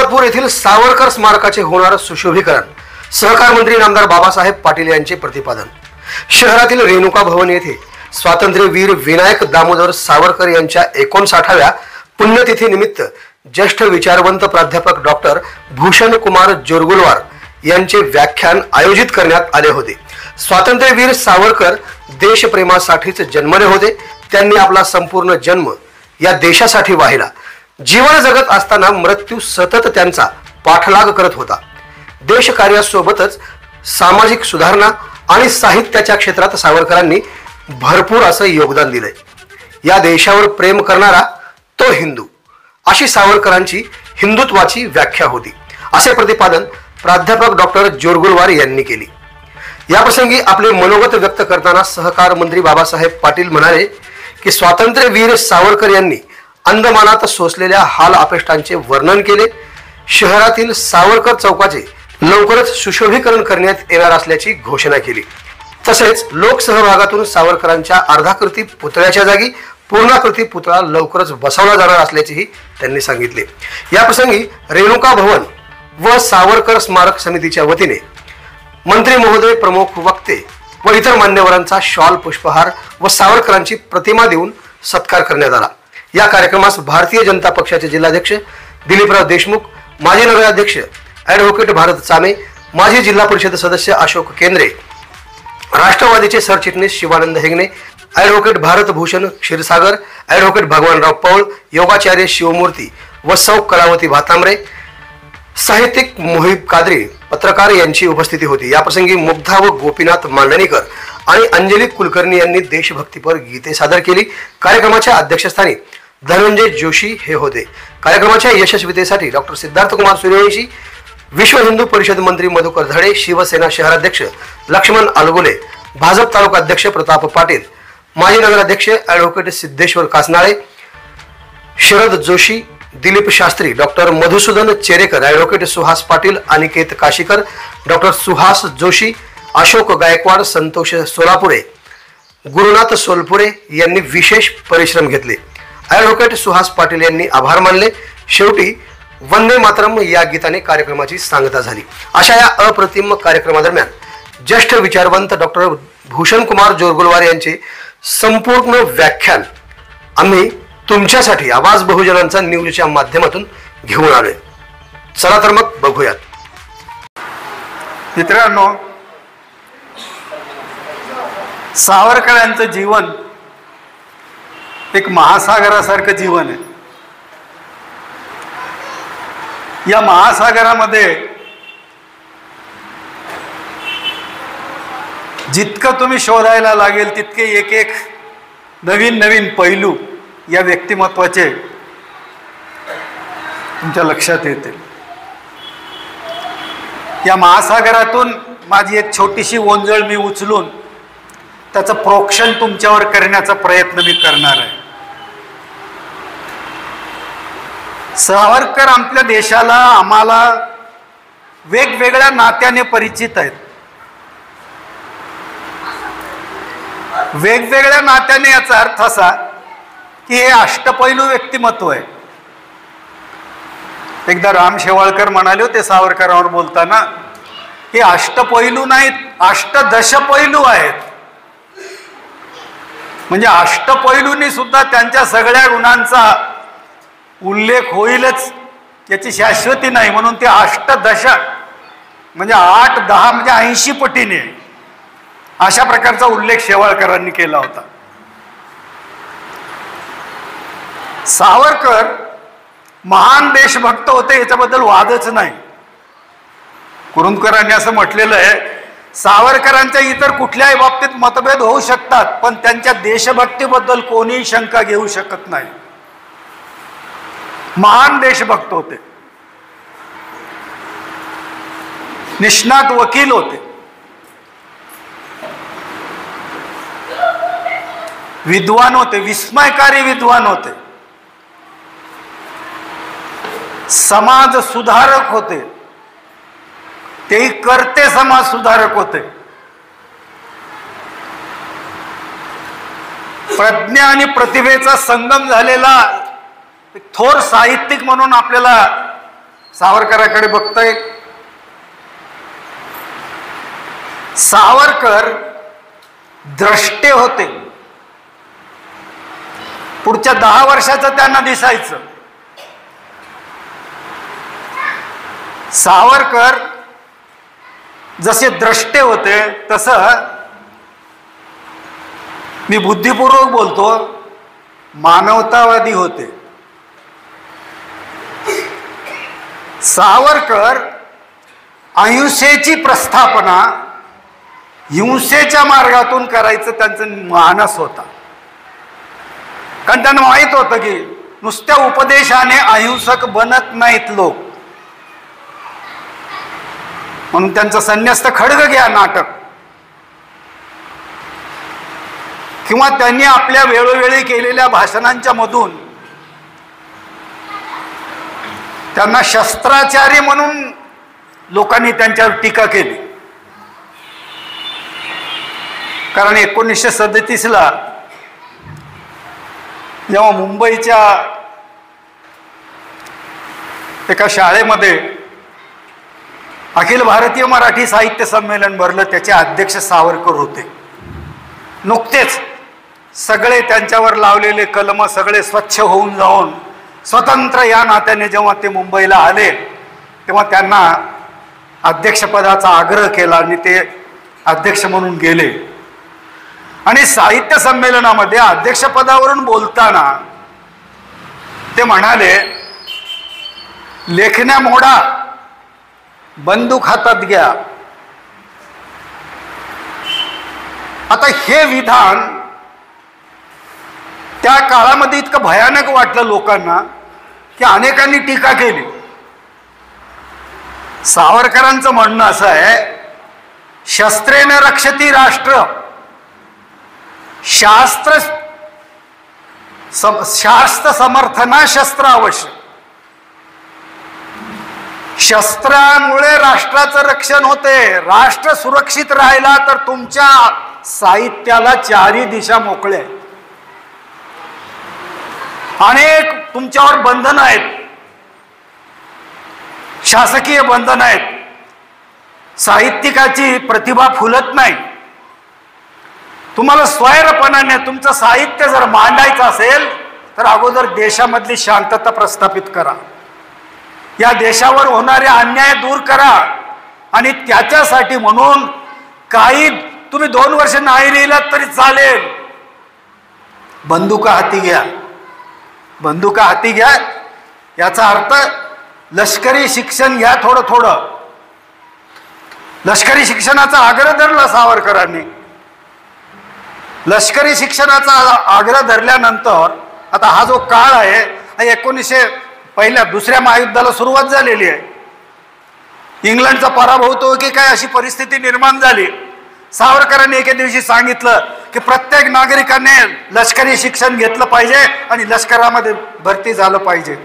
सोलापूर येथील सावरकर स्मारकाचे होणार सुशोभीकरण सहकार मंत्री नामदार बाबासाहेब पाटील यांचे प्रतिपादन। शहरातील रेणुका भवन येथे स्वातंत्र्यवीर विनायक दामोदर सावरकर यांच्या 59व्या पुण्यतिथी निमित्त ज्येष्ठ विचारवंत प्राध्यापक डॉक्टर भूषण कुमार जोरगुलवार यांचे व्याख्यान आयोजित करण्यात आले होते। स्वातंत्र्यवीर सावरकर देशप्रेमासाठीच जन्मले होते। त्यांनी आपला संपूर्ण जन्म या देशासाठी वाहिला। जीवन जगत असताना मृत्यू सतत त्यांचा पाठलाग करत होता। देशकार्यासोबतच सामाजिक सुधारणा आणि साहित्याच्या क्षेत्रात सावरकरांनी भरपूर असं योगदान दिले। या देशावर प्रेम करणारा तो हिंदू, अशी सावरकरांची हिंदुत्वाची व्याख्या होती, असे प्रतिपादन प्राध्यापक डॉक्टर जोरगुलवार यांनी केली। याप्रसंगी आपले मनोगत व्यक्त करताना सहकार मंत्री बाबासाहेब पाटील म्हणाले की स्वातंत्र्यवीर सावरकर यांनी अंदमानात सोसलेल्या हाल अपेष्टांचे वर्णन केले। शहरातील सावरकर चौकाचे लवकरच सुशोभीकरण करण्यात येणार असल्याची घोषणा केली। तसेच लोकसहभागातून सावरकरांच्या अर्धाकृती पुतळ्याच्या जागी पूर्णाकृती पुतळा लवकरच बसवला जाणार असल्याचेही त्यांनी सांगितले। याप्रसंगी रेणुका भवन व सावरकर स्मारक समितीच्या वतीने मंत्री महोदय, प्रमुख वक्ते व इतर मान्यवरांचा शॉल, पुष्पहार व सावरकरांची प्रतिमा देऊन सत्कार करण्यात आला। या कार्यक्रमास भारतीय जनता पक्षाचे जिल्हाध्यक्ष दिलीपराव देशमुख, माजी नगराध्यक्ष ॲडव्होकेट भारत चामे, माजी जिल्हा परिषद सदस्य अशोक केंद्रे, राष्ट्रवादीचे सरचिटणीस शिवानंद हेगणे, ॲडव्होकेट भारत भूषण क्षीरसागर, ॲडव्होकेट भगवानराव पौळ, योगाचार्य शिवमूर्ती व सौ कलावती भातांब्रे, साहित्यिक मोहिब कादरी, पत्रकार यांची उपस्थिती होती। याप्रसंगी मुग्धा व गोपीनाथ मांडणीकर आणि अंजली कुलकर्णी यांनी देशभक्तीपर गीते सादर केली। कार्यक्रमाच्या अध्यक्षस्थानी धनंजय जोशी हे होते। कार्यक्रमाच्या यशस्वीतेसाठी डॉक्टर सिद्धार्थ कुमार सूर्यवंशी, विश्व हिंदू परिषद मंत्री मधुकर धडे, शिवसेना शहराध्यक्ष लक्ष्मण अलगुले, भाजप तालुका अध्यक्ष प्रताप पाटील, माजी नगराध्यक्ष advocate Siddheshwar Kasnale, Sharad Joshi, Dilip Shastri, doctor Madhusudan Cherekar, advocate Suhas Patil, Aniket Kashikar, doctor Suhas Joshi, Ashok Gaikwad, Santosh Solapure, Gurunath Solpure यांनी विशेष परिश्रम घेतले। ॲडव्होकेट सुहास पाटील यांनी आभार मानले। शेवटी वंदे मातरम या गीताने कार्यक्रमाची सांगता झाली। अशा या अप्रतिम कार्यक्रमादरम्यान ज्येष्ठ विचारवंत डॉक्टर भूषण कुमार जोरगुलवार यांचे संपूर्ण व्याख्यान आम्ही तुमच्यासाठी आवाज बहुजनांचा न्यूजच्या माध्यमातून घेऊन आलोय। चला तर मग बघूयात। मित्रांनो, सावरकरांचं जीवन एक महासागरासारखं जीवन आहे। या महासागरामध्ये जितकं तुम्ही शोधायला लागेल तितके एक एक नवीन नवीन पैलू या व्यक्तिमत्वाचे तुमच्या लक्षात येतील। या महासागरातून माझी एक छोटीशी ओंजळ मी उचलून त्याचं प्रोक्षण तुमच्यावर करण्याचा प्रयत्न मी करणार आहे। सावरकर आपल्या देशाला, आम्हाला वेगवेगळ्या नात्याने परिचित आहेत। वेगवेगळ्या नात्याने याचा अर्थ असा की हे अष्टपैलू व्यक्तिमत्व आहे। एकदा राम शेवाळकर म्हणाले होते सावरकरांवर बोलताना, हे अष्टपैलू नाहीत, अष्टदशपैलू आहेत। म्हणजे अष्टपैलूंनी सुद्धा त्यांच्या सगळ्या गुणांचा उल्लेख होईलच याची शाश्वती नाही, म्हणून ते अष्टदश म्हणजे 8, 10 म्हणजे 80 पटीने अशा प्रकारचा उल्लेख शेवाळकरांनी केला होता। सावरकर महान देशभक्त होते, याच्याबद्दल वादच नाही। कुरुंदकरांनी असं म्हटलेलं आहे, सावरकरांच्या इतर कुठल्याही बाबतीत मतभेद होऊ शकतात, पण त्यांच्या देशभक्तीबद्दल कोणीही शंका घेऊ शकत नाही। महान देशभक्त होते, निष्णात वकील होते, विद्वान होते, विस्मयकारी विद्वान होते, समाज सुधारक होते, तेही करते समाज सुधारक होते। प्रज्ञा आणि प्रतिभेचा संगम झालेला एक थोर साहित्यिक म्हणून आपल्याला सावरकराकडे बघतोय. सावरकर द्रष्टे होते. पुढच्या 10 वर्षाचं त्यांना दिसायचं. सावरकर जसे द्रष्टे होते तसं मी बुद्धिपूर्वक बोलतो, मानवतावादी होते. सावरकर अहिंसेची प्रस्थापना हिंसेच्या मार्गातून करायचं त्यांचं मानस होता. कारण त्यांना माहित होतं की नुसत्या उपदेशाने अहिंसक बनत नाहीत लोक. म्हणून त्यांचं संन्यस्त खड्ग घ्या नाटक किंवा त्यांनी आपल्या वेळोवेळी केलेल्या भाषणांच्या मधून त्यांना शस्त्राचारी म्हणून लोकांनी त्यांच्यावर टीका केली. कारण 1937ला जेव्हा मुंबईच्या एका शाळेमध्ये अखिल भारतीय मराठी साहित्य संमेलन भरलं, त्याचे अध्यक्ष सावरकर होते. नुकतेच सगळे त्यांच्यावर लावलेले कलम सगळे स्वच्छ होऊन जाऊन स्वतंत्र या नात्याने जेव्हा ते मुंबईला आले तेव्हा त्यांना अध्यक्षपदाचा आग्रह केला आणि ते अध्यक्ष म्हणून गेले. आणि साहित्य संमेलनामध्ये अध्यक्षपदावरून बोलताना ते म्हणाले, लेखण्या मोडा, बंदूक हातात घ्या. आता हे विधान त्या काळामध्ये इतकं भयानक वाटलं लोकांना की अनेकांनी टीका केली. सावरकरांचं म्हणणं असं आहे, शस्त्रेन रक्षती राष्ट्र, शास्त्र समर्थना शस्त्र आवश्यक. शस्त्रामुळे राष्ट्राचं रक्षण होते. राष्ट्र सुरक्षित राहिला तर तुमच्या साहित्याला चारी दिशा मोकळ्या आहेत. अनेक तुमच्यावर बंधनं आहेत, शासकीय बंधनं आहेत. साहित्यिकाची प्रतिभा फुलत नाही. तुम्हाला स्वैरपणाने तुमचं साहित्य जर मांडायचं असेल तर अगोदर देशामधली शांतता प्रस्थापित करा, या देशावर होणारे अन्याय दूर करा. आणि त्याच्यासाठी म्हणून काही तुम्ही 2 वर्ष नाही लिहिलात तरी चालेल, बंदुका हाती घ्या. बंदुका हाती घ्या याचा अर्थ लष्करी शिक्षण घ्या. थोडं थोडं लष्करी शिक्षणाचा आग्रह धरला सावरकरांनी. लष्करी शिक्षणाचा आग्रह धरल्यानंतर आता हा जो काळ आहे, 1901 महायुद्धाला सुरुवात झालेली आहे. इंग्लंडचा पराभव होतो की काय अशी परिस्थिती निर्माण झाली. सावरकरांनी एके दिवशी सांगितलं की प्रत्येक नागरिकाने लष्करी शिक्षण घेतलं पाहिजे आणि लष्करामध्ये भरती झालं पाहिजे.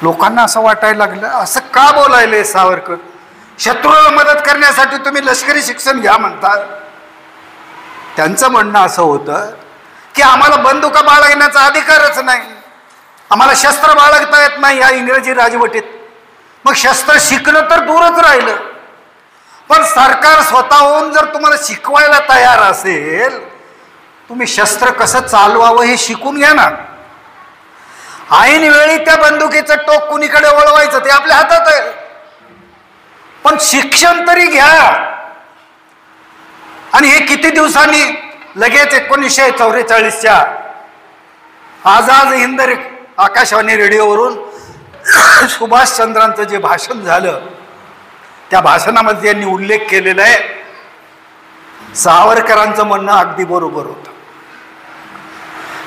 लोकांना असं वाटायला लागलं, असं का बोलायले सावरकर? शत्रूला मदत करण्यासाठी तुम्ही लष्करी शिक्षण घ्या म्हणता. त्यांचं म्हणणं असं होतं की आम्हाला बंदुका बाळगण्याचा अधिकारच नाही, आम्हाला शस्त्र बाळगता येत नाही या इंग्रजी राजवटीत. मग शस्त्र शिकणं तर दूरच राहिलं. पण सरकार स्वतःहून जर तुम्हाला शिकवायला तयार असेल, तुम्ही शस्त्र कसं चालवावं हे शिकून घ्या ना. ऐन वेळी त्या बंदुकीचं टोक कुणीकडे वळवायचं ते आपल्या हातात आहे, पण शिक्षण तरी घ्या. आणि हे किती दिवसांनी लगेच 1944च्या आझाद हिंद आकाशवाणी रेडिओवरून सुभाषचंद्रांचं जे भाषण झालं, त्या भाषणामध्ये त्यांनी उल्लेख केलेला आहे. सावरकरांचं म्हणणं अगदी बरोबर होतं.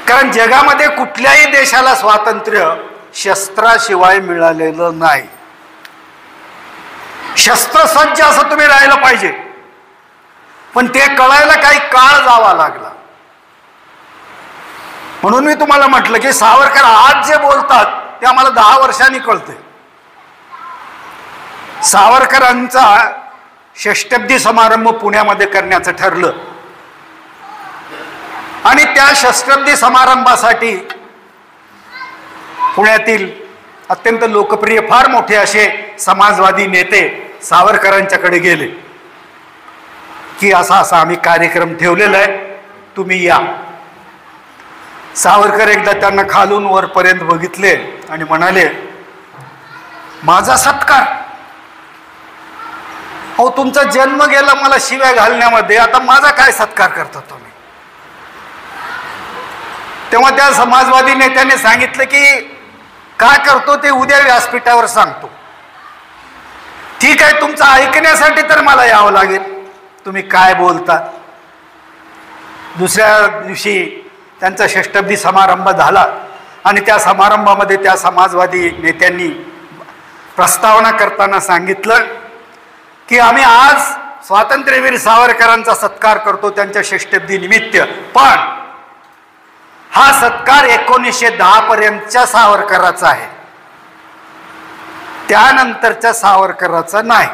कारण जगामध्ये कुठल्याही देशाला स्वातंत्र्य शस्त्राशिवाय मिळालेलं नाही. शस्त्रसज्ज असं तुम्ही राहिलं पाहिजे. पण ते कळायला काही काळ जावा लागला. म्हणून मी तुम्हाला म्हटलं की सावरकर आज जे बोलतात ते आम्हाला 10 वर्षांनी कळते. सावरकरांचा षष्टब्दी समारंभ पुण्यामध्ये करण्याचं ठरलं आणि त्या षष्टब्दी समारंभासाठी पुण्यातील अत्यंत लोकप्रिय फार मोठे असे समाजवादी नेते सावरकरांच्याकडे गेले की असा असा आम्ही कार्यक्रम ठेवलेला आहे, तुम्ही या. सावरकर एकदा त्यांना खालून वरपर्यंत बघितले आणि म्हणाले, माझा सत्कार? हो, तुमचा जन्म गेला मला शिव्या घालण्यामध्ये, आता माझा काय सत्कार करता तुम्ही? तेव्हा त्या समाजवादी नेत्याने सांगितलं की काय करतो ते उद्या व्यासपीठावर सांगतो. ठीक आहे, तुमचं ऐकण्यासाठी तर मला यावं लागेल, तुम्ही काय बोलता. दुसऱ्या दिवशी त्यांचा षष्ठब्दी समारंभ झाला आणि त्या समारंभामध्ये त्या समाजवादी नेत्यांनी प्रस्तावना करताना सांगितलं की आम्ही आज स्वातंत्र्यवीर सावरकरांचा सत्कार करतो त्यांच्या षष्ठब्दी निमित्त, पण हा सत्कार 1910 पर्यंतच्या सावरकराचा आहे, त्यानंतरच्या सावरकराचा नाही.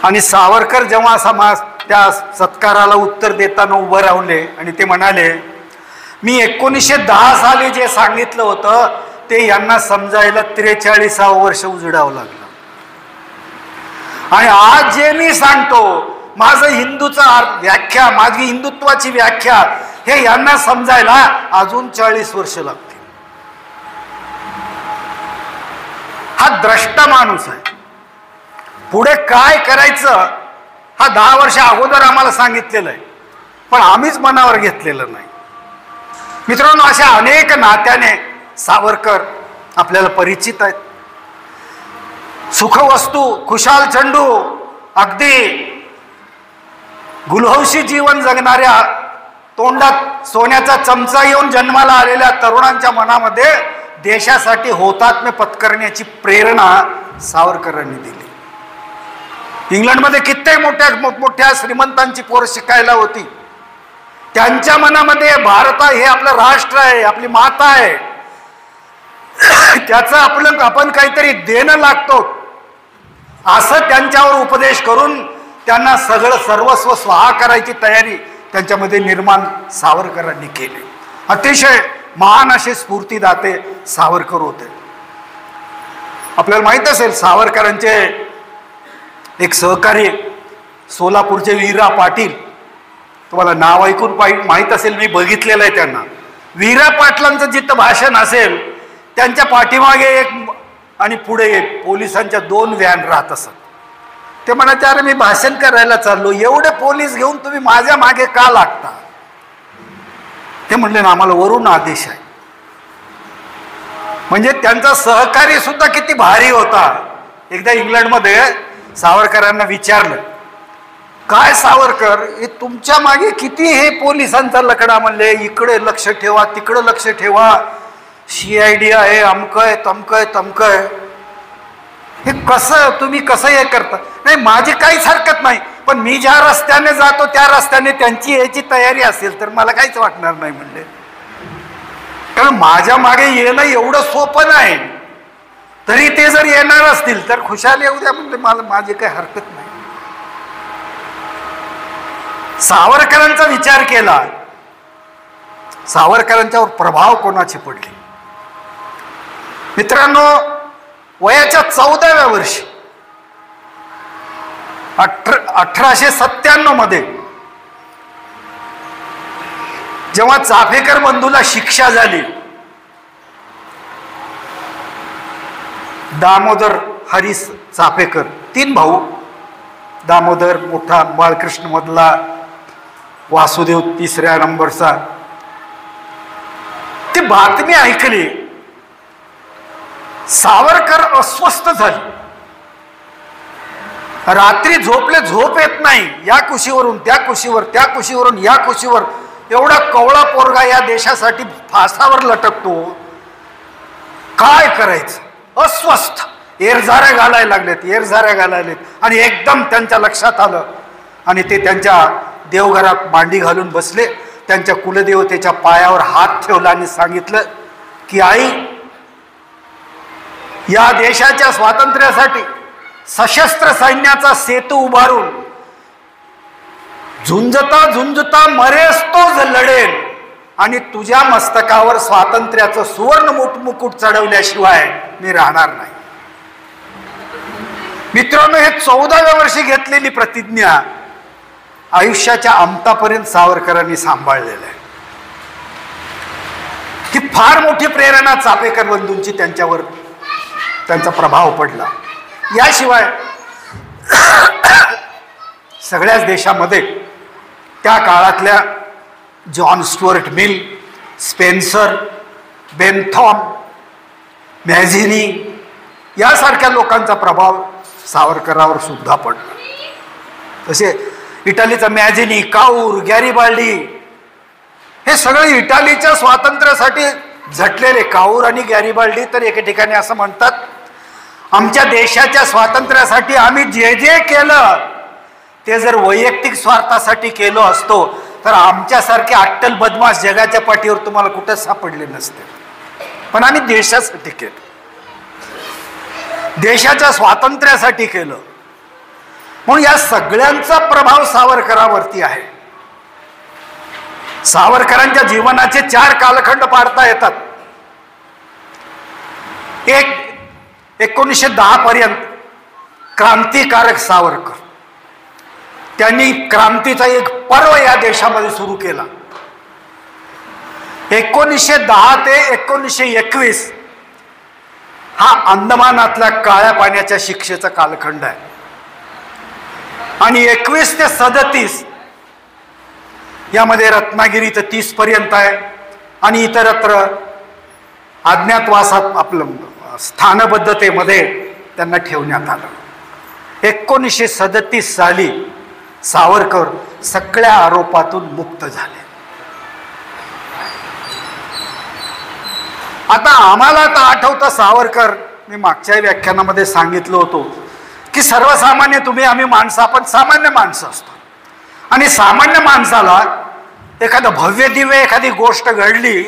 आणि सावरकर जेव्हा त्या सत्काराला उत्तर देताना उभं राहिले आणि ते म्हणाले, मी 1910 साली जे सांगितलं होतं ते यांना समजायला 43 वर्ष उजडावं लागलं, आणि आज जे मी सांगतो माझं व्याख्या, माझी हिंदुत्वाची व्याख्या, हे यांना समजायला अजून 40 वर्ष लागतील. हा द्रष्टा माणूस आहे. पुढे काय करायचं हा 10 वर्ष अगोदर आम्हाला सांगितलेलं आहे, पण आम्हीच मनावर घेतलेलं नाही. मित्रांनो, अशा अनेक नात्याने सावरकर आपल्याला परिचित आहेत. सुखवस्तू, खुशाल चंडू, अगदी गुलहौशी जीवन जगणाऱ्या, तोंडात सोन्याचा चमचा येऊन जन्माला आलेल्या तरुणांच्या मनामध्ये देशासाठी हुतात्म्य पत्करण्याची प्रेरणा सावरकरांनी दिली. इंग्लंडमध्ये कित्येक मोठ्या श्रीमंतांची पोरं शिकायला होती. त्यांच्या मनामध्ये भारत हे आपलं राष्ट्र आहे, आपली माता आहे, त्याचं आपण काहीतरी देणं लागतो, असं त्यांच्यावर उपदेश करून त्यांना सगळं सर्वस्व स्वाहा करायची तयारी त्यांच्यामध्ये निर्माण सावरकरांनी केली. अतिशय महान असे स्फूर्तिदाते सावरकर होते. आपल्याला माहित असेल सावरकरांचे एक सहकारी सोलापूरचे वीरा पाटील, तुम्हाला नाव ऐकून माहित असेल, मी बघितलेलं आहे त्यांना. वीरा पाटलांचं जिथं भाषण असेल त्यांच्या पाठीमागे एक आणि पुढे एक पोलिसांच्या 2 व्हॅन राहत असत. ते म्हणायचे, अरे मी भाषण करायला चाललो, एवढे पोलीस घेऊन तुम्ही माझ्या मागे का लागता? ते म्हणले, ना आम्हाला वरून आदेश आहे. म्हणजे त्यांचा सहकारी सुद्धा किती भारी होता. एकदा इंग्लंडमध्ये सावरकरांना विचारलं, काय सावरकर, हे तुमच्या मागे किती हे पोलिसांचा लकडा? म्हणले, इकडे लक्ष ठेवा, तिकडे लक्ष ठेवा, CID आहे, अमकय तमकय तमकय. हे तुम्ही कसं हे करता? नाही, माझी काहीच हरकत नाही, पण मी ज्या रस्त्याने जातो त्या रस्त्याने त्यांची यायची तयारी असेल तर मला काहीच वाटणार नाही म्हणले. कारण माझ्या मागे येणं एवढं सोपं नाही, तरी ते जर येणार असतील तर खुशाल येऊ द्या म्हणले, मला माझी काही हरकत नाही. सावरकरांचा विचार केला, सावरकरांच्यावर प्रभाव कोणाचे पडले? मित्रांनो, वयाच्या 14व्या वर्षी 1897 मध्ये जेव्हा चाफेकर बंधूला शिक्षा झाली, दामोदर हरीस चाफेकर, 3 भाऊ, दामोदर मोठा, बाळकृष्ण मधला, वासुदेव 3ऱ्या नंबरचा, ती बातमी ऐकली. सावरकर अस्वस्थ झाले. रात्री झोपले, झोप येत नाही. या कुशीवरून त्या कुशीवर, त्या कुशीवरून या कुशीवर. एवढा कवळा पोरगा या देशासाठी फासावर लटकतो, काय करायचं? अस्वस्थ, एरझाऱ्या घालायला लागलेत, एरझाऱ्या घालायलेत. आणि एकदम त्यांच्या लक्षात आलं आणि ते त्यांच्या देवघरात मांडी घालून बसले. त्यांच्या कुलदेवतेच्या पायावर हात ठेवला आणि सांगितलं की आई, या देशाच्या स्वातंत्र्यासाठी सशस्त्र सैन्याचा सेतू उभारून झुंजता झुंजता मरेस तोच लढेल आणि तुझ्या मस्तकावर स्वातंत्र्याचं सुवर्ण मुकुट चढवल्याशिवाय मी राहणार नाही. मित्रांनो, हे 14व्या वर्षी घेतलेली प्रतिज्ञा आयुष्याच्या अंतापर्यंत सावरकरांनी सांभाळलेलं आहे. ही फार मोठी प्रेरणा चापेकर बंधूंची त्यांच्यावर त्यांचा प्रभाव पडला. याशिवाय सगळ्याच देशामध्ये त्या काळातल्या John Stuart Mill, Spencer, Bentham, Mazzini यासारख्या लोकांचा प्रभाव सावरकरांवर सुद्धा पडला. तसे इटालीचा मॅझिनी, काऊर, गॅरिबाल्डी हे सगळे इटालीच्या स्वातंत्र्यासाठी झटलेले. काऊर आणि गॅरिबाल्डी तर एके ठिकाणी असं म्हणतात, आमच्या देशाच्या स्वातंत्र्यासाठी आम्ही जे जे केलं ते जर वैयक्तिक स्वार्थासाठी केलं असतो तर आमच्यासारखे अट्टल बदमाश जगाच्या पाठीवर तुम्हाला कुठेच सापडले नसते. पण आम्ही देशासाठी केलं, देशाच्या स्वातंत्र्यासाठी केलं. म्हणून या सगळ्यांचा प्रभाव सावरकरांवरती आहे. सावरकरांच्या जीवनाचे 4 कालखंड पाडता येतात. एक 1910 पर्यंत क्रांतिकारक सावरकर, त्यांनी क्रांतीचा एक पर्व या देशामध्ये सुरू केला. 1910 ते 1921 हा अंदमानातल्या काळ्या पाण्याच्या शिक्षेचा कालखंड आहे. आणि 21 ते 37 यामध्ये रत्नागिरीचं 30 पर्यंत आहे. आणि इतरत्र अज्ञातवासात आपलं स्थानबद्धतेमध्ये त्यांना ठेवण्यात आलं. 1937 साली सावरकर सगळ्या आरोपातून मुक्त झाले. आता आम्हाला तर आठवतं सावरकर, मी मागच्या व्याख्यानामध्ये सांगितलं होतं की सर्वसामान्य तुम्ही आम्ही माणसं, आपण सामान्य माणसं असतो. आणि सामान्य माणसाला एखादं भव्य दिव्य एखादी गोष्ट घडली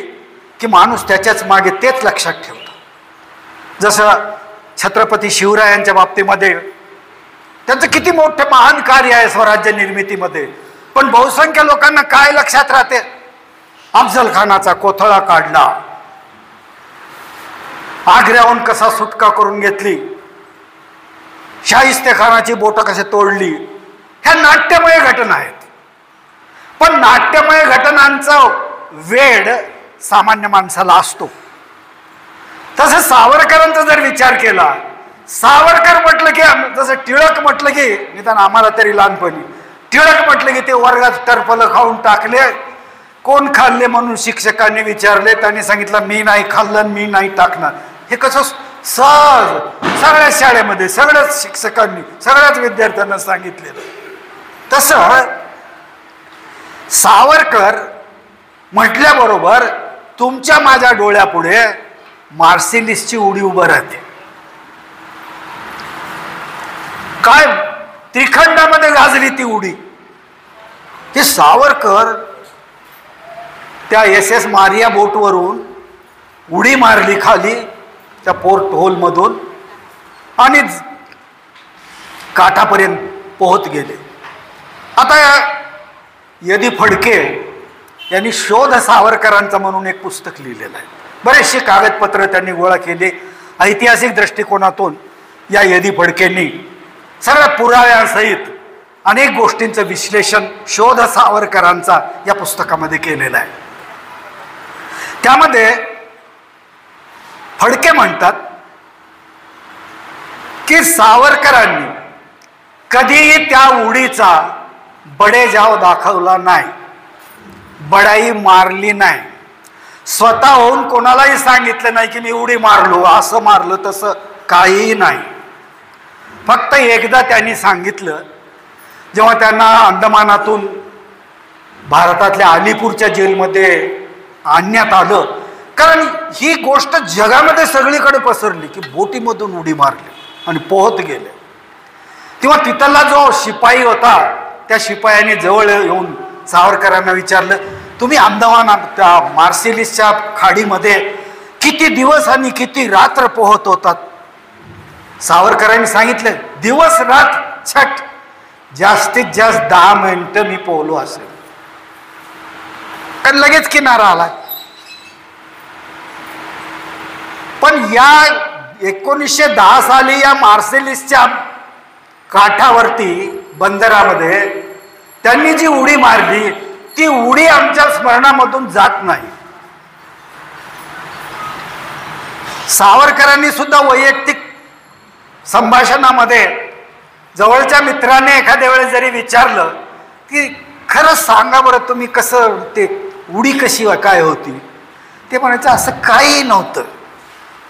की माणूस त्याच्याच मागे तेच लक्षात ठेवतो. जसं छत्रपती शिवरायांच्या बाबतीमध्ये त्यांचं किती मोठं महान कार्य आहे स्वराज्य निर्मितीमध्ये, पण बहुसंख्य लोकांना काय लक्षात राहते? अफजल खानाचा कोथळा काढला, आग्र्याहून कसा सुटका करून घेतली, शाहिस्तेखानाची बोटं कशी तोडली. ह्या नाट्यमय घटना आहेत. पण नाट्यमय घटनांचा वेड सामान्य माणसाला असतो. तसं सावरकरांचा जर विचार केला, सावरकर म्हटलं की जसं टिळक म्हटलं की निदान आम्हाला तरी लहानपणी टिळक म्हटलं की ते वर्गात टरफलं खाऊन टाकले, कोण खाल्ले म्हणून शिक्षकांनी विचारले, त्यांनी सांगितलं मी नाही खाल्लं, मी नाही टाकणार. हे कसं सहज सगळ्याच शाळेमध्ये सगळ्याच शिक्षकांनी सगळ्याच विद्यार्थ्यांना सांगितलेलं. तसं सावरकर म्हटल्याबरोबर तुमच्या माझ्या डोळ्यापुढे मार्सिलिसची उडी उभं राहते. काय त्रिखंडामध्ये गाजली ती उडी. की सावरकर त्या SS मारिया बोटवरून उडी मारली खाली त्या पोर्ट होल मधून आणि काठापर्यंत पोहोच गेले. आता यदी फडके यांनी शोध सावरकरांचा म्हणून एक पुस्तक लिहिलेलं आहे. बरेचसे कागदपत्र त्यांनी गोळा केले. ऐतिहासिक दृष्टिकोनातून या यदी फडकेंनी सगळ्या पुराव्यांसहित अनेक गोष्टींचं विश्लेषण शोध सावरकरांचा या पुस्तकामध्ये केलेलं आहे. त्यामध्ये फडके म्हणतात की सावरकरांनी कधीही त्या उडीचा बडेजाव दाखवला नाही, बडाई मारली नाही, स्वतःहून कोणालाही सांगितलं नाही की मी उडी मारलो, असं मारलं तसं काहीही नाही. फक्त एकदा त्यांनी सांगितलं, जेव्हा त्यांना अंदमानातून भारतातल्या अलीपूरच्या जेलमध्ये आणण्यात आलं, कारण ही गोष्ट जगामध्ये सगळीकडे पसरली की बोटीमधून उडी मारली आणि पोहत गेले. तेव्हा तिथला जो शिपाई होता त्या शिपायाने जवळ येऊन सावरकरांना विचारलं, तुम्ही अंदमान मार्सिलिसच्या खाडीमध्ये किती दिवस आणि किती रात्र पोहत होतात? सावरकरांनी सांगितलं, दिवस रात छट, जास्तीत जास्त 10 मिनिटं मी पोहलो असेल. कारण लगेच किनारा आला. पण या 1910 साली या मार्सेलिसच्या काठावरती बंदरामध्ये त्यांनी जी उडी मारली ती उडी आमच्या स्मरणामधून जात नाही. सावरकरांनी सुद्धा वैयक्तिक संभाषणामध्ये जवळच्या मित्राने एखाद्या वेळेस जरी विचारलं की खरंच सांगा बरं तुम्ही कसं ते उडी कशी काय होती, ते म्हणायचं असं काही नव्हतं,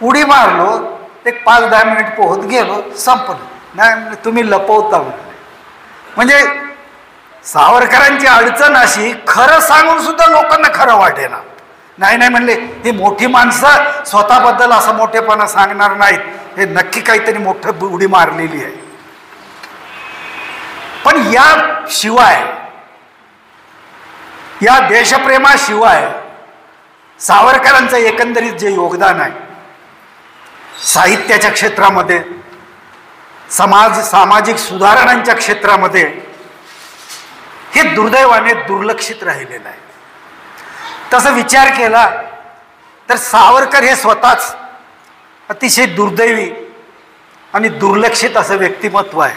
उडी मारलो एक 5-10 मिनिट पोहत गेलो संपलं. नाही तुम्ही लपवता म्हणजे सावरकरांची अडचण अशी खरं सांगून सुद्धा लोकांना खरं वाटेना. नाही नाही म्हणले ही मोठी माणसं स्वतःबद्दल असं मोठेपणा सांगणार नाहीत, हे नक्की काहीतरी मोठं उडी मारलेली आहे. पण या शिवाय या देशप्रेमाशिवाय सावरकरांचं एकंदरीत जे योगदान आहे साहित्याच्या क्षेत्रामध्ये, सामाजिक सुधारणांच्या क्षेत्रामध्ये, हे दुर्दैवाने दुर्लक्षित राहिलेलं आहे. तसं विचार केला तर सावरकर हे स्वतःच अतिशय दुर्दैवी आणि दुर्लक्षित असं व्यक्तिमत्व आहे.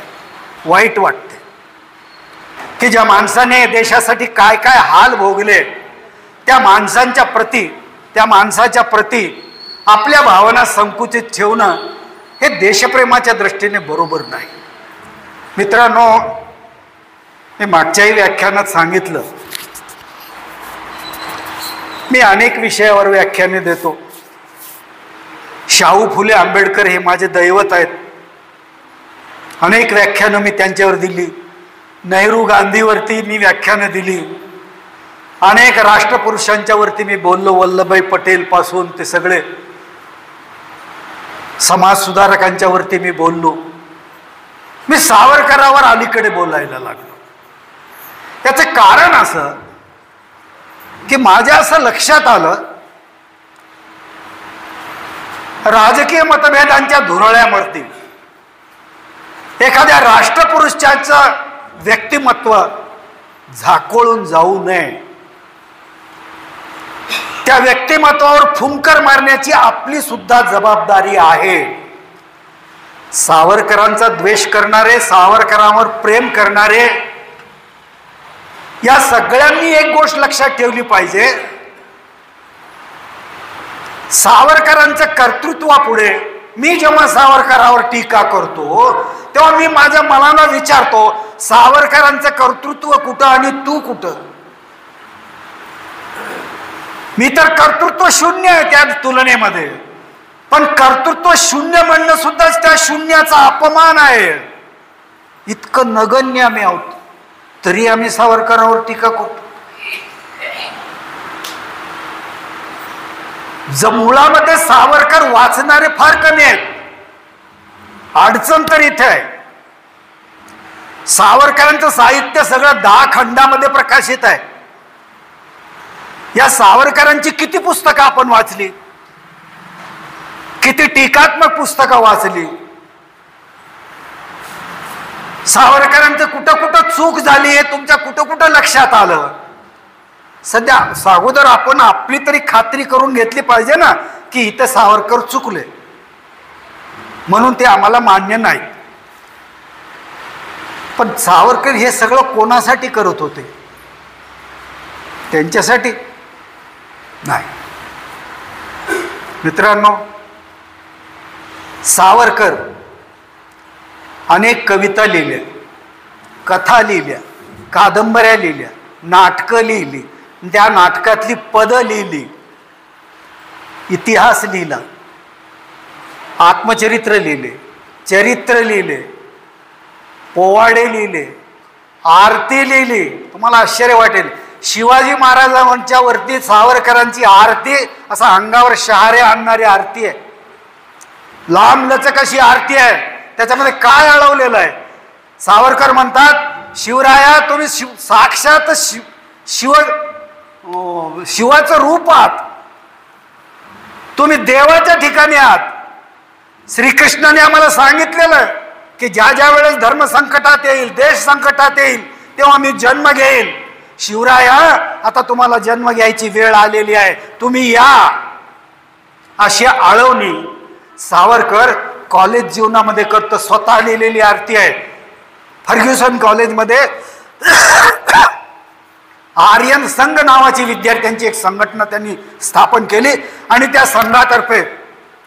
वाईट वाटते की ज्या माणसाने देशासाठी काय काय हाल भोगले त्या माणसाच्या प्रती आपल्या भावना संकुचित ठेवणं हे देशप्रेमाच्या दृष्टीने बरोबर नाही. मित्रांनो, मी मागच्याही व्याख्यानात सांगितलं, मी अनेक विषयावर व्याख्याने देतो. शाहू फुले आंबेडकर हे माझे दैवत आहेत. अनेक व्याख्यानं मी त्यांच्यावर दिली. नेहरू गांधीवरती मी व्याख्यानं दिली. अनेक राष्ट्रपुरुषांच्यावरती मी बोललो, वल्लभभाई पटेल पासून ते सगळे समाज सुधारकांच्या वरती मी बोललो. मी सावरकरावर अलीकडे बोलायला लागलो. त्याचं कारण असं की माझ्या असं लक्षात आलं, राजकीय मतभेदांच्या धुरळ्यावरती एखाद्या राष्ट्रपुरुषाचं व्यक्तिमत्व झाकोळून जाऊ नये. त्या व्यक्तिमत्वावर फुंकर मारण्याची आपली सुद्धा जबाबदारी आहे. सावरकरांचा द्वेष करणारे, सावरकरांवर प्रेम करणारे या सगळ्यांनी एक गोष्ट लक्षात ठेवली पाहिजे, सावरकरांचं कर्तृत्वापुढे मी जेव्हा सावरकरावर टीका करतो तेव्हा मी माझ्या मनाला विचारतो, सावरकरांचं कर्तृत्व कुठं आणि तू कुठं? मी तर कर्तृत्व शून्य आहे त्या तुलनेमध्ये, पण कर्तृत्व शून्य म्हणणं सुद्धा त्या शून्याचा अपमान आहे. इतकं नगण्य आम्ही आहोत तरी आम्ही सावरकरांवर टीका करतो. मुळामध्ये सावरकर वाचणारे फार कमी आहेत. अडचण तर इथे आहे, सावरकरांचं साहित्य सगळं 10 खंडामध्ये प्रकाशित आहे. या सावरकरांची किती पुस्तकं आपण वाचली, किती टीकात्मक पुस्तकं वाचली. सावरकरांचं कुठं कुठं चूक झाली हे तुमच्या कुठं कुठं लक्षात आलं. सध्या अगोदर आपण आपली तरी खात्री करून घेतली पाहिजे ना की इथं सावरकर चुकले, म्हणून ते आम्हाला मान्य नाही. पण सावरकर हे सगळं कोणासाठी करत होते? त्यांच्यासाठी नाही. मित्रांनो, सावरकर अनेक कविता लिहिल्या, कथा लिहिल्या, कादंबऱ्या लिहिल्या, नाटकं लिहिली, त्या नाटकातली पदं लिहिली, इतिहास लिहिला, आत्मचरित्र लिहिले, चरित्र लिहिले, पोवाडे लिहिले, आरती लिहिली. तुम्हाला आश्चर्य वाटेल, शिवाजी महाराजांच्या वरती सावरकरांची आरती, असा अंगावर शहारे आणणारी आरती आहे, लांब लचक अशी आरती आहे. त्याच्यामध्ये काय अडवलेलं आहे? सावरकर म्हणतात, शिवराया तुम्ही साक्षात शिवाचं रूप आहात, तुम्ही देवाच्या ठिकाणी आहात. श्रीकृष्णाने आम्हाला सांगितलेलं की ज्या ज्या वेळेस धर्म संकटात येईल, देश संकटात येईल, तेव्हा मी जन्म घेईन. शिवराया आता तुम्हाला जन्म घ्यायची वेळ आलेली आहे, तुम्ही या, अशी आळवणी सावरकर कॉलेज जीवनामध्ये करतो. स्वतः लिहिलेली आरती आहे. फर्ग्युसन कॉलेजमध्ये आर्यन संघ नावाची विद्यार्थ्यांची एक संघटना त्यांनी स्थापन केली आणि त्या संघातर्फे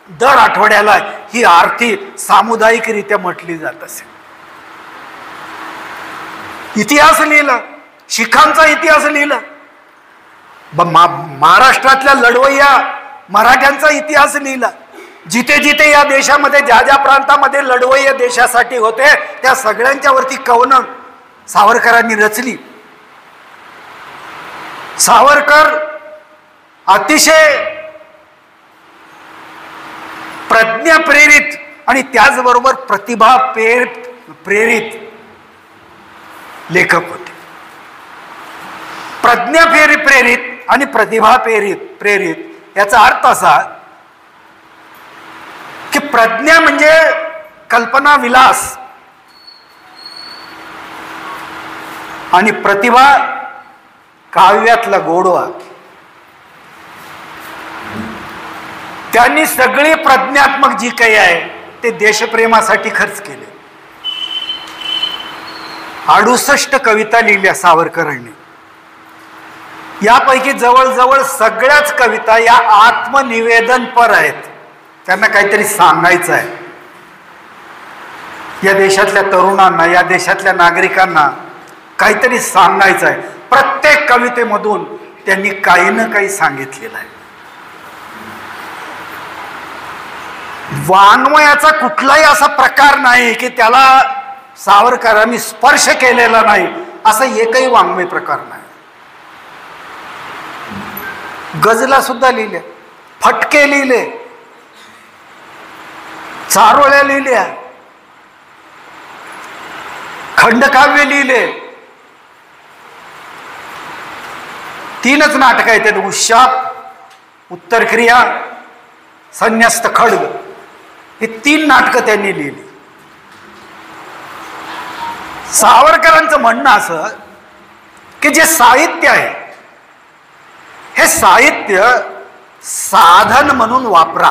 दर आठवड्याला ही आरती सामुदायिकरित्या म्हटली जात असे. इतिहास लिहिला, शिखांचा इतिहास लिहिला, महाराष्ट्रातल्या लढवय्या मराठ्यांचा इतिहास लिहिला. जिथे जिथे या देशामध्ये ज्या ज्या प्रांतामध्ये लढवय्ये देशासाठी होते त्या सगळ्यांच्या वरती कवनं सावरकरांनी रचली. सावरकर अतिशय प्रज्ञा प्रेरित आणि त्याचबरोबर प्रतिभा प्रेरित लेखक होते. प्रज्ञा प्रेरित आणि प्रतिभा प्रेरित याचा अर्थ असा की प्रज्ञा म्हणजे कल्पना विलास आणि प्रतिभा काव्यातला गोडवा. त्यांनी सगळी प्रज्ञात्मक जी काही आहे ते देशप्रेमासाठी खर्च केले. 68 कविता लिहिल्या सावरकरांनी. यापैकी जवळजवळ सगळ्याच कविता या आत्मनिवेदनपर आहेत. त्यांना काहीतरी सांगायचं आहे या देशातल्या तरुणांना, या देशातल्या नागरिकांना काहीतरी सांगायचं आहे. प्रत्येक कवितेमधून त्यांनी काही ना काही सांगितलेलं आहे. वाङ्मयाचा कुठलाही असा प्रकार नाही की त्याला सावरकरांनी स्पर्श केलेला नाही, असं एकही वाङ्मय प्रकार नाही. गजला सुद्धा लिहिल्या, फटके लिहिले, चारोळ्या लिहिल्या, खंडकाव्य लिहिले. 3च नाटक आहेत त्यात, उशाप, उत्तरक्रिया, संन्यस्त खड्ग, हे 3 नाटकं त्यांनी लिहिली. सावरकरांचं म्हणणं असं की जे साहित्य आहे हे साहित्य साधन म्हणून वापरा,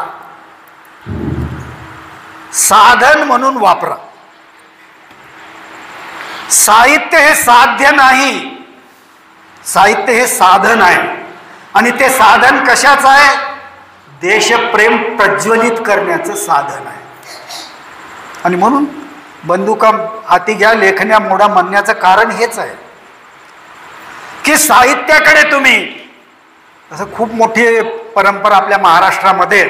साधन म्हणून वापरा. साहित्य हे साध्य नाही, साहित्य हे साधन आहे. आणि ते साधन कशाचं आहे? देशप्रेम प्रज्वलित करण्याचं साधन आहे. आणि म्हणून बंदुका हाती घ्या, लेखण्या मोडा म्हणण्याचं कारण हेच आहे की साहित्याकडे तुम्ही, असं खूप मोठी परंपरा आपल्या महाराष्ट्रामध्ये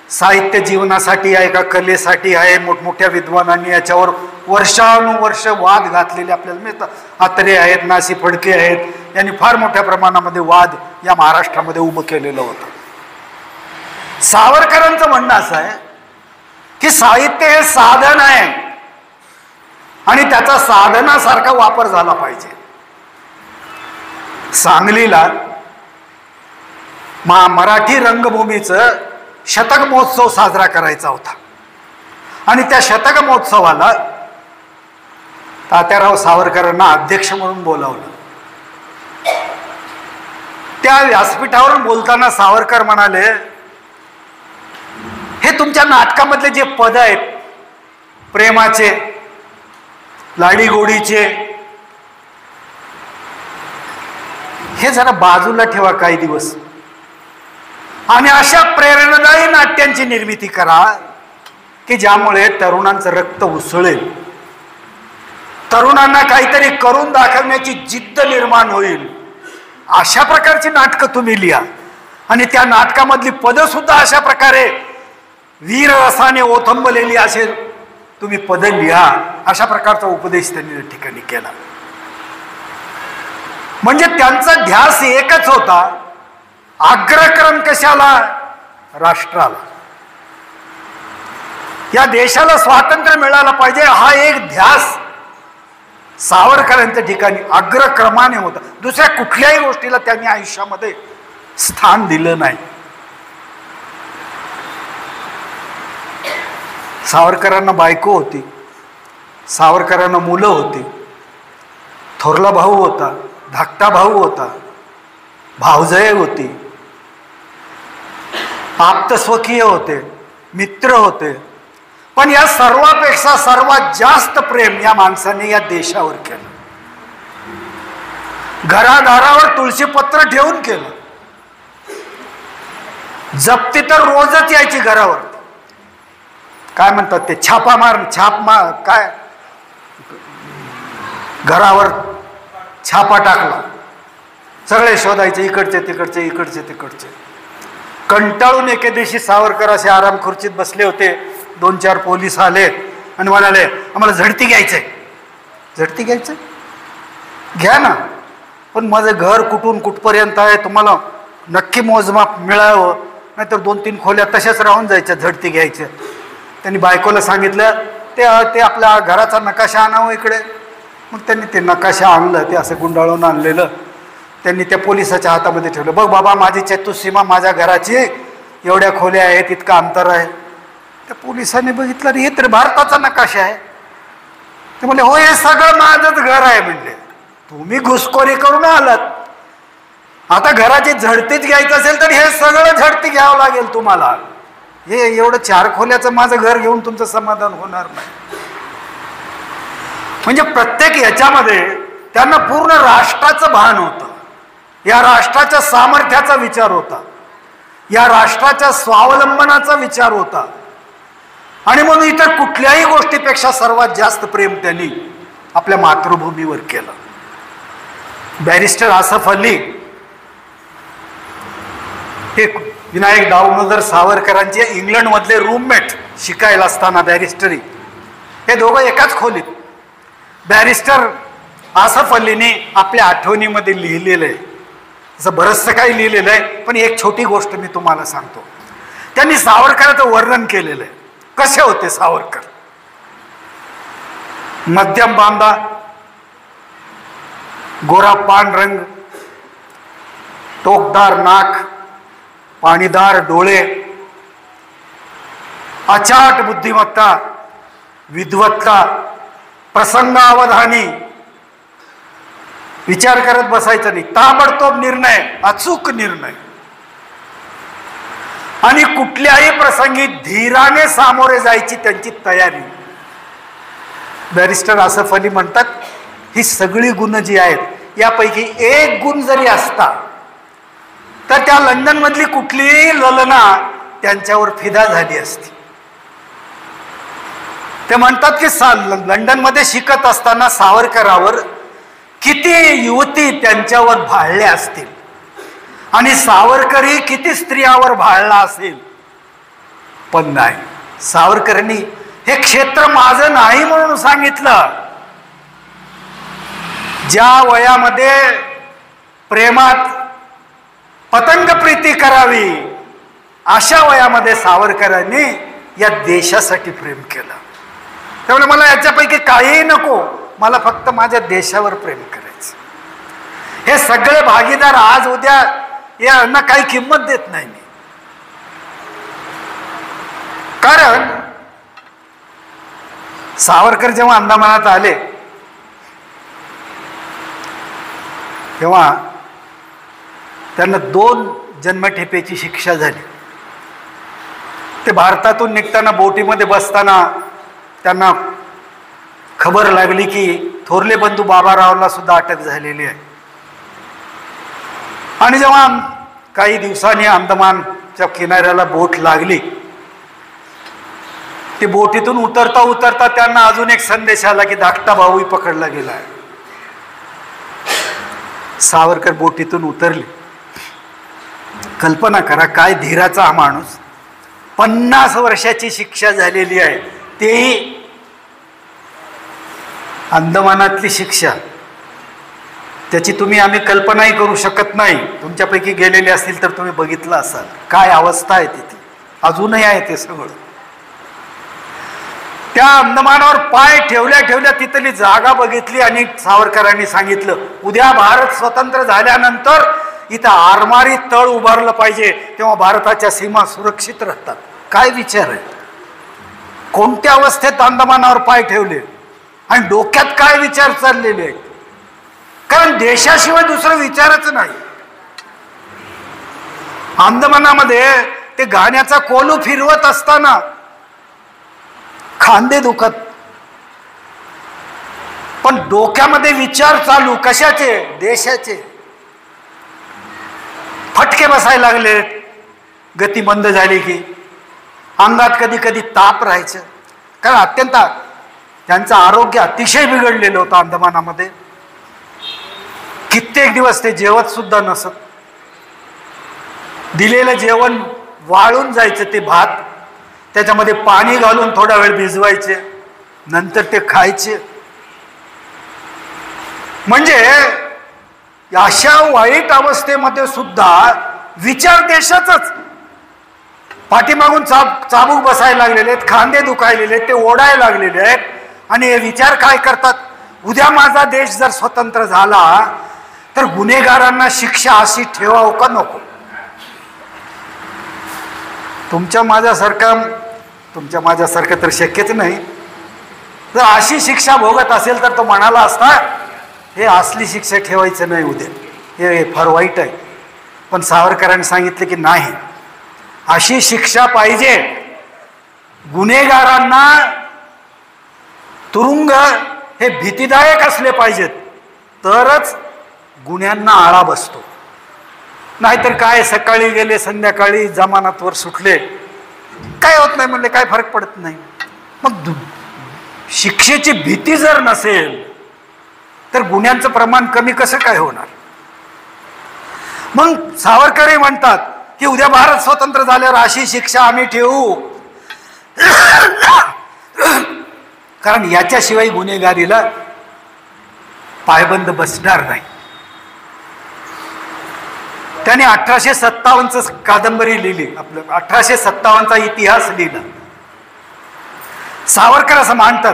साहित्य जीवनासाठी आहे का कलेसाठी आहे, मोठमोठ्या विद्वानांनी याच्यावर वर्षानुवर्ष वाद घातलेले आपल्याला मिळतात. आत्रे आहेत, नासी फडके आहेत, यांनी फार मोठ्या प्रमाणामध्ये वाद या महाराष्ट्रामध्ये उभं केलेलं होतं. सावरकरांचं म्हणणं असं आहे की साहित्य हे साधन आहे आणि त्याचा साधनासारखा वापर झाला पाहिजे. सांगलीला मराठी रंगभूमीचं शतक महोत्सव साजरा करायचा होता आणि त्या शतक महोत्सवाला तात्याराव सावरकरांना अध्यक्ष म्हणून बोलावलं. त्या व्यासपीठावरून बोलताना सावरकर म्हणाले, हे तुमच्या नाटकामधले जे पद आहेत, प्रेमाचे, लाडीगोडीचे, हे जरा बाजूला ठेवा काही दिवस आणि अशा प्रेरणादायी नाट्यांची निर्मिती करा की ज्यामुळे तरुणांचं रक्त उसळेल, तरुणांना काहीतरी करून दाखवण्याची जिद्द निर्माण होईल. अशा प्रकारची नाटकं तुम्ही लिहा आणि त्या नाटकामधली पदं सुद्धा अशा प्रकारे वीर रसाने ओथंबलेली असेल तुम्ही पदं लिहा. अशा प्रकारचा उपदेश त्यांनी त्या ठिकाणी केला. म्हणजे त्यांचा ध्यास एकच होता, अग्रक्रम कशाला? राष्ट्राला, या देशाला स्वातंत्र्य मिळालं पाहिजे हा एक ध्यास सावरकरांच्या ठिकाणी अग्रक्रमाने होता. दुसऱ्या कुठल्याही गोष्टीला त्यांनी आयुष्यामध्ये स्थान दिलं नाही. सावरकरांना बायको होती, सावरकरांना मुलं होती, थोरला भाऊ होता, धाकटा भाऊ होता, भावजय होती, आप्तस्वकीय होते, मित्र होते, पण या सर्वापेक्षा सर्वात जास्त प्रेम या माणसाने या देशावर केलं. घरादारावर तुळशीपत्र ठेवून केलं. जप्ती तर रोजच यायची घरावर. काय म्हणतात ते, छापमार काय, घरावर छापा टाकला. सगळे शोधायचे, इकडचे तिकडचे, इकडचे तिकडचे. कंटाळून एके दिवशी सावरकर असे आराम खुर्चीत बसले होते. 2-4 पोलीस आले आणि म्हणाले, आम्हाला झडती घ्यायचंय. झडती घ्यायचंय? घ्या ना, पण माझं घर कुठून कुठपर्यंत आहे तुम्हाला नक्की मोजमाप मिळावं, नाहीतर 2-3 खोल्या तशाच राहून जायच्या झडती घ्यायच्या. त्यांनी बायकोला सांगितलं, ते आपल्या घराचा नकाशा आणावं इकडे. मग त्यांनी ते नकाशा आणलं, ते असं गुंडाळून आणलेलं त्यांनी त्या पोलिसाच्या हातामध्ये ठेवलं. बघ बाबा, माझी चतुसीमा माझ्या घराची एवढ्या खोल्या आहेत, इतकं अंतर आहे. त्या पोलिसांनी बघितलं, हे तर भारताचा नकाशा आहे. ते म्हणले, हो, हे सगळं माझंच घर आहे. म्हणले, तुम्ही घुसखोरी करून आलात, आता घराची झडतीच घ्यायचं असेल तर हे सगळं झडती घ्यावं लागेल तुम्हाला. हे एवढं 4 खोल्याचं माझं घर घेऊन तुमचं समाधान होणार नाही. म्हणजे प्रत्येक याच्यामध्ये त्यांना पूर्ण राष्ट्राचं भान होतं, या राष्ट्राच्या सामर्थ्याचा विचार होता, या राष्ट्राच्या स्वावलंबनाचा विचार होता. आणि म्हणून इतर कुठल्याही गोष्टीपेक्षा सर्वात जास्त प्रेम त्यांनी आपल्या मातृभूमीवर केलं. बॅरिस्टर आसफ अली हे विनायक दामोदर सावरकरांचे इंग्लंडमधले रूममेट शिकायला असताना बॅरिस्टरी, हे दोघं एकाच खोलीत. बॅरिस्टर आसफ अलीने आपल्या आठवणीमध्ये लिहिलेलं आहे, असं बरंचसं काही लिहिलेलं आहे, पण एक छोटी गोष्ट मी तुम्हाला सांगतो. त्यांनी सावरकरांचं वर्णन केलेलं आहे. कसे होते सावरकर? मध्यम बांधा, गोरा पान रंग, टोकदार नाक, पाणीदार डोळे, अचाट बुद्धिमत्ता, विद्वत्ता, प्रसंगावधानी, विचार करत बसायचं नाही, ताबडतोब निर्णय, अचूक निर्णय, आणि कुठल्याही प्रसंगी धीराने सामोरे जायची त्यांची तयारी. बॅरिस्टर आसफ अली म्हणतात, ही सगळी गुण जी आहेत यापैकी एक गुण जरी असता तर त्या लंडन मधली कुठलीही ललना त्यांच्यावर फिदा झाली असती. ते म्हणतात की लंडन मध्ये शिकत असताना सावरकरावर किती युवती त्यांच्यावर भाळल्या असतील आणि सावरकरही किती स्त्रियावर भाळला असेल, पण नाही, सावरकरांनी हे क्षेत्र माझं नाही म्हणून सांगितलं. ज्या वयामध्ये प्रेमात पतंग प्रीती करावी अशा वयामध्ये सावरकरांनी या देशासाठी प्रेम केलं. त्यामुळे मला याच्यापैकी काहीही नको, मला फक्त माझ्या देशावर प्रेम करायचं. हे सगळे भागीदार आज उद्या यांना काही किंमत देत नाही मी. कारण सावरकर जेव्हा अंदमानात आले तेव्हा त्यांना 2 जन्मठेपेची शिक्षा झाली. ते भारतातून निघताना बोटीमध्ये बसताना त्यांना खबर लागली की थोरले बंधू बाबारावला सुद्धा अटक झालेली आहे. आणि जेव्हा काही दिवसांनी अंदमानच्या किनाऱ्याला बोट लागली, ती बोटीतून उतरता उतरता त्यांना अजून एक संदेश आला की धाकटा भाऊही पकडला गेला आहे. सावरकर बोटीतून उतरले. कल्पना करा काय धीराचा हा माणूस. 50 वर्षाची शिक्षा झालेली आहे, तेही अंदमानातली शिक्षा. त्याची तुम्ही आम्ही कल्पनाही करू शकत नाही. तुमच्यापैकी गेलेले असतील तर तुम्ही बघितलं असाल काय अवस्था आहे तिथे. अजूनही आहे ते सगळं. त्या अंदमानावर पाय ठेवल्या ठेवल्या तिथली जागा बघितली आणि सावरकरांनी सांगितलं, उद्या भारत स्वतंत्र झाल्यानंतर इथं आरमारी तळ उभारलं पाहिजे, तेव्हा भारताच्या सीमा सुरक्षित राहतात. काय विचार आहे? कोणत्या अवस्थेत अंदमानावर पाय ठेवले आणि डोक्यात काय विचार चाललेले आहेत? कारण देशाशिवाय दुसरं विचारच नाही. अंदमानामध्ये ते गाण्याचा कोलू फिरवत असताना खांदे दुखत, पण डोक्यामध्ये विचार चालू कशाचे? देशाचे. फटके बसायला लागले, गती बंद झाली की अंगात कधी कधी ताप राहायचं, कारण अत्यंत त्यांचं आरोग्य अतिशय बिघडलेलं होतं. अंदमानामध्ये कित्येक दिवस ते जेवत सुद्धा नसत. दिलेलं जेवण वाळून जायचं, ते भात त्याच्यामध्ये पाणी घालून थोडा वेळ भिजवायचे, नंतर ते खायचे. म्हणजे अशा वाईट अवस्थेमध्ये सुद्धा विचार देशाचाच. पाठीमागून चाबूक बसायला लागलेले आहेत, खांदे दुखायलेले आहेत, ते ओढायला लागलेले आहेत. आणि हे विचार काय करतात? उद्या माझा देश जर स्वतंत्र झाला तर गुन्हेगारांना शिक्षा अशी ठेवावं का नको? तुमच्या माझ्यासारखं तर शक्यच नाही. जर अशी शिक्षा भोगत असेल तर तो म्हणाला असता, हे असली शिक्षा ठेवायचं नाही उद्या, हे फार वाईट आहे. पण सावरकरांनी सांगितलं की नाही, अशी शिक्षा पाहिजे. गुन्हेगारांना तुरुंग हे भीतीदायक असले पाहिजेत, तरच गुन्ह्यांना आळा बसतो. नाहीतर काय, सकाळी गेले संध्याकाळी जमानतवर सुटले, काय होत नाही म्हणले, काय फरक पडत नाही. मग शिक्षेची भीती जर नसेल तर गुन्ह्यांचं प्रमाण कमी कसं काय होणार? मग सावरकरही म्हणतात की उद्या भारत स्वतंत्र झाल्यावर अशी शिक्षा आम्ही ठेवू, कारण याच्याशिवाय गुन्हेगारीला पायबंद बसणार नाही. त्याने 1857 कादंबरी लिहिली, आपलं 1857चा इतिहास लिहिला. सावरकर असं मानतात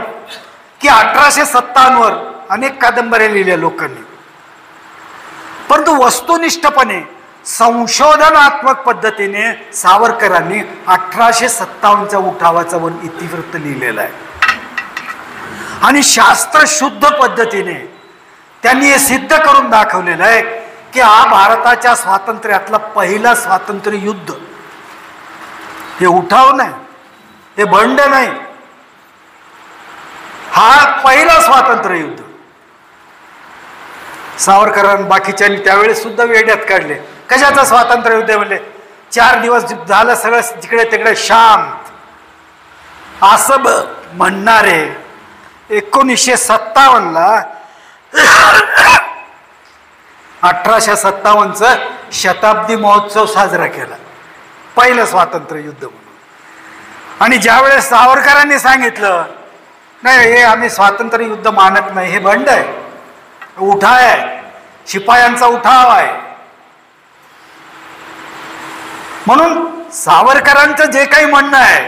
की 1857वर अनेक कादंबऱ्या लिहिल्या लोकांनी, परंतु वस्तुनिष्ठपणे संशोधनात्मक पद्धतीने सावरकरांनी 1857च्या उठावाचा इतिवृत्त लिहिलेला आहे. आणि शास्त्रशुद्ध पद्धतीने त्यांनी हे सिद्ध करून दाखवलेलं आहे की हा भारताच्या स्वातंत्र्यातला पहिला स्वातंत्र्य युद्ध. हे उठाव नाही, हे बंड नाही, हा पहिला स्वातंत्र्य युद्ध. सावरकरांनी बाकीच्यांनी त्यावेळेस सुद्धा वेड्यात काढले. कशाचं स्वातंत्र्य युद्ध म्हणले? 4 दिवस झालं सगळं जिकडे तिकडे शांत, असं म्हणणारे 1957ला 1857चा शताब्दी महोत्सव साजरा केला, पहिलं स्वातंत्र्य युद्ध म्हणून. आणि ज्यावेळेस सावरकरांनी सांगितलं नाही, हे आम्ही स्वातंत्र्य युद्ध मानत नाही, हे बंड आहे, उठाव आहे, शिपायांचा उठाव आहे. म्हणून सावरकरांचं जे काही म्हणणं आहे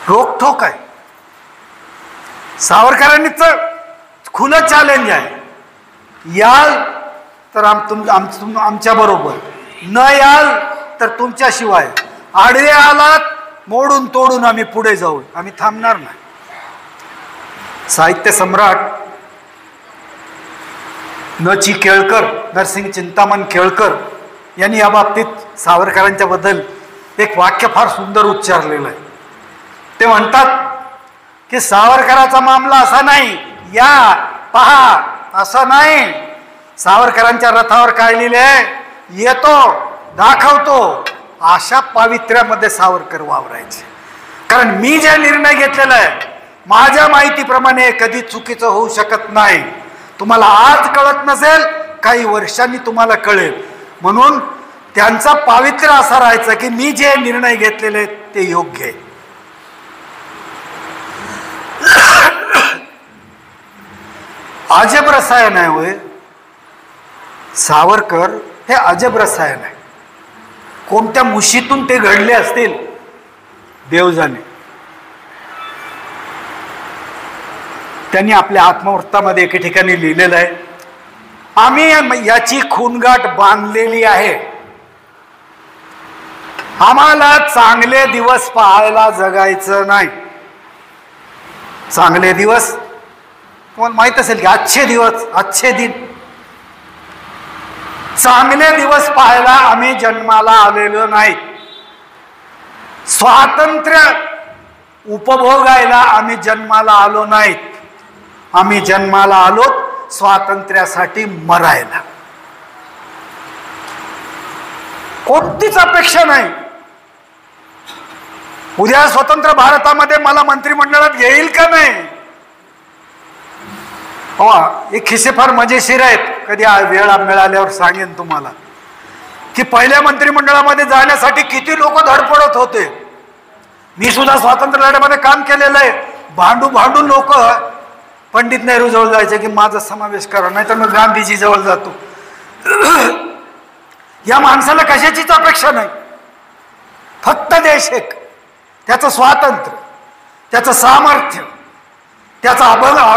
रोखठोक आहे. सावरकरांनीच खुलं चॅलेंज आहे, याल तर आमच्या बरोबर, न याल तर तुमच्याशिवाय, आडवे आलात मोडून तोडून आम्ही पुढे जाऊ, आम्ही थांबणार नाही. साहित्य सम्राट न.चि. केळकर, नरसिंग चिंतामण केळकर यांनी या बाबतीत सावरकरांच्या बद्दल एक वाक्य फार सुंदर उच्चारलेलं आहे. ते म्हणतात की सावरकराचा मामला असा नाही, या पहा असं नाही. सावरकरांच्या रथावर काय लिहिले? येतो, दाखवतो. अशा पावित्र्यामध्ये सावरकर वावरायचे. कारण मी जे निर्णय घेतलेला आहे माझ्या माहितीप्रमाणे कधी चुकीचं होऊ शकत नाही. तुम्हाला आज कळत नसेल, काही वर्षांनी तुम्हाला कळेल. म्हणून त्यांचा पावित्र्य असा राहायचा की मी जे निर्णय घेतलेले ते योग्य आहे. अजब रसायन आहे होय सावरकर, हे अजब रसायन आहे. कोणत्या मुशीतून ते घडले असतील देव जाणे. त्यांनी आपल्या आत्मवृत्तामध्ये एके ठिकाणी लिहिलेलं आहे, आम्ही याची खूनगाठ बांधलेली आहे. आम्हाला चांगले दिवस पाहायला जगायचं नाही. चांगले दिवस तुम्हाला माहित असेल की अच्छे दिवस, अच्छे दिन, चांगले दिवस पाहायला आम्ही जन्माला आलेलो नाही. स्वातंत्र्य उपभोगायला आम्ही जन्माला आलो नाहीत. आम्ही जन्माला आलो स्वातंत्र्यासाठी मरायला. कोणतीच अपेक्षा नाही. उद्या स्वतंत्र भारतामध्ये मला मंत्रिमंडळात घेईल का नाही? हो, एक किस्से फार मजेशीर आहेत. कधी वेळ मिळाल्यावर सांगेन तुम्हाला की पहिल्या मंत्रिमंडळामध्ये जाण्यासाठी किती लोक धडपडत होते. मी सुद्धा स्वातंत्र्य लढ्यामध्ये काम केलेलं आहे. भांडून लोक पंडित नेहरू जवळ जायचे की माझा समावेश करा, नाही तर मग गांधीजी जवळ जातो. या माणसाला कशाचीच अपेक्षा नाही. फक्त देश एक, त्याचं स्वातंत्र्य, त्याचं सामर्थ्य, त्याचं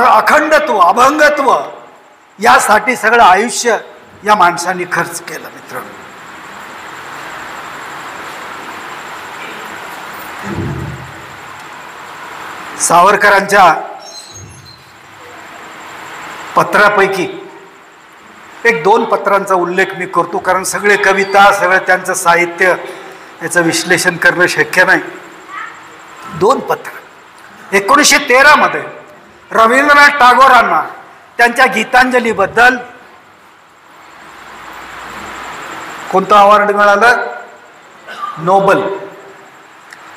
अखंडत्व, अभंगत्व, यासाठी सगळं आयुष्य या माणसाने खर्च केलं. मित्रांनो, सावरकरांच्या पत्रापैकी एक 2 पत्रांचा उल्लेख मी करतो, कारण सगळे कविता, सगळं त्यांचं साहित्य याचं विश्लेषण करणं शक्य नाही. 2 पत्र 1913 मध्ये रवींद्रनाथ टागोरांना त्यांच्या गीतांजलीबद्दल कोणतं अवॉर्ड मिळालं?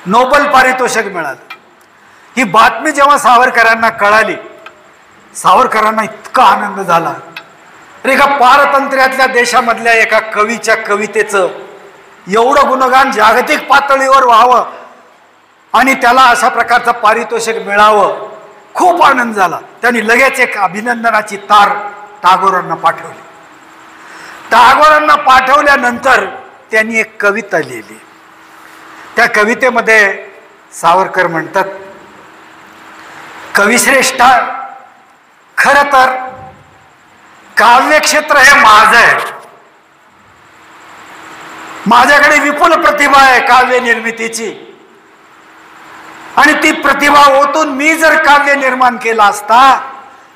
नोबल पारितोषिक मिळालं. ही बातमी जेव्हा सावरकरांना कळाली, सावरकरांना इतका आनंद झाला. एका पारतंत्र्यातल्या देशामधल्या एका कवीच्या कवितेचं एवढं गुणगान जागतिक पातळीवर व्हावं आणि त्याला अशा प्रकारचं पारितोषिक मिळावं, खूप आनंद झाला. त्यांनी लगेच एक अभिनंदनाची तार टागोरांना पाठवली. टागोरांना पाठवल्यानंतर त्यांनी एक कविता लिहिली. त्या कवितेमध्ये सावरकर म्हणतात, कविश्रेष्ठा, खरं तर काव्यक्षेत्र हे माझं आहे. माझ्याकडे विपुल प्रतिभा आहे काव्य निर्मितीची, आणि ती प्रतिभा ओतून मी जर काव्य निर्माण केला असता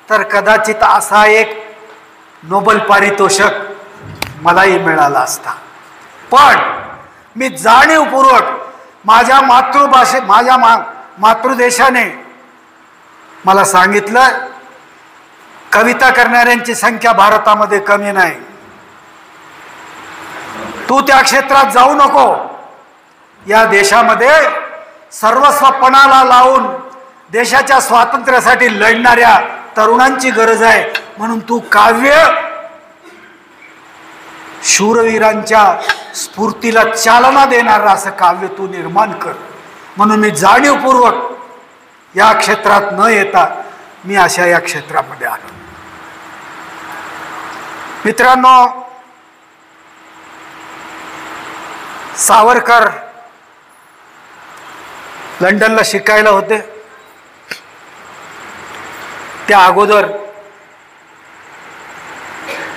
तर कदाचित असा एक नोबल पारितोषिक मलाही मिळाला असता. पण मी जाणीवपूर्वक माझ्या मातृदेशाने मला सांगितलं, कविता करणाऱ्यांची संख्या भारतामध्ये कमी नाही, तू त्या क्षेत्रात जाऊ नको. या देशामध्ये सर्वस्व पणाला लावून देशाच्या स्वातंत्र्यासाठी लढणाऱ्या तरुणांची गरज आहे. म्हणून तू काव्य शूरवीरांच्या स्फूर्तीला चालना देणारं असं काव्य तू निर्माण कर. म्हणून मी जाणीवपूर्वक या क्षेत्रात न येता मी अशा या क्षेत्रामध्ये आलो. मित्रांनो, सावरकर लंडनला शिकायला होते. त्या अगोदर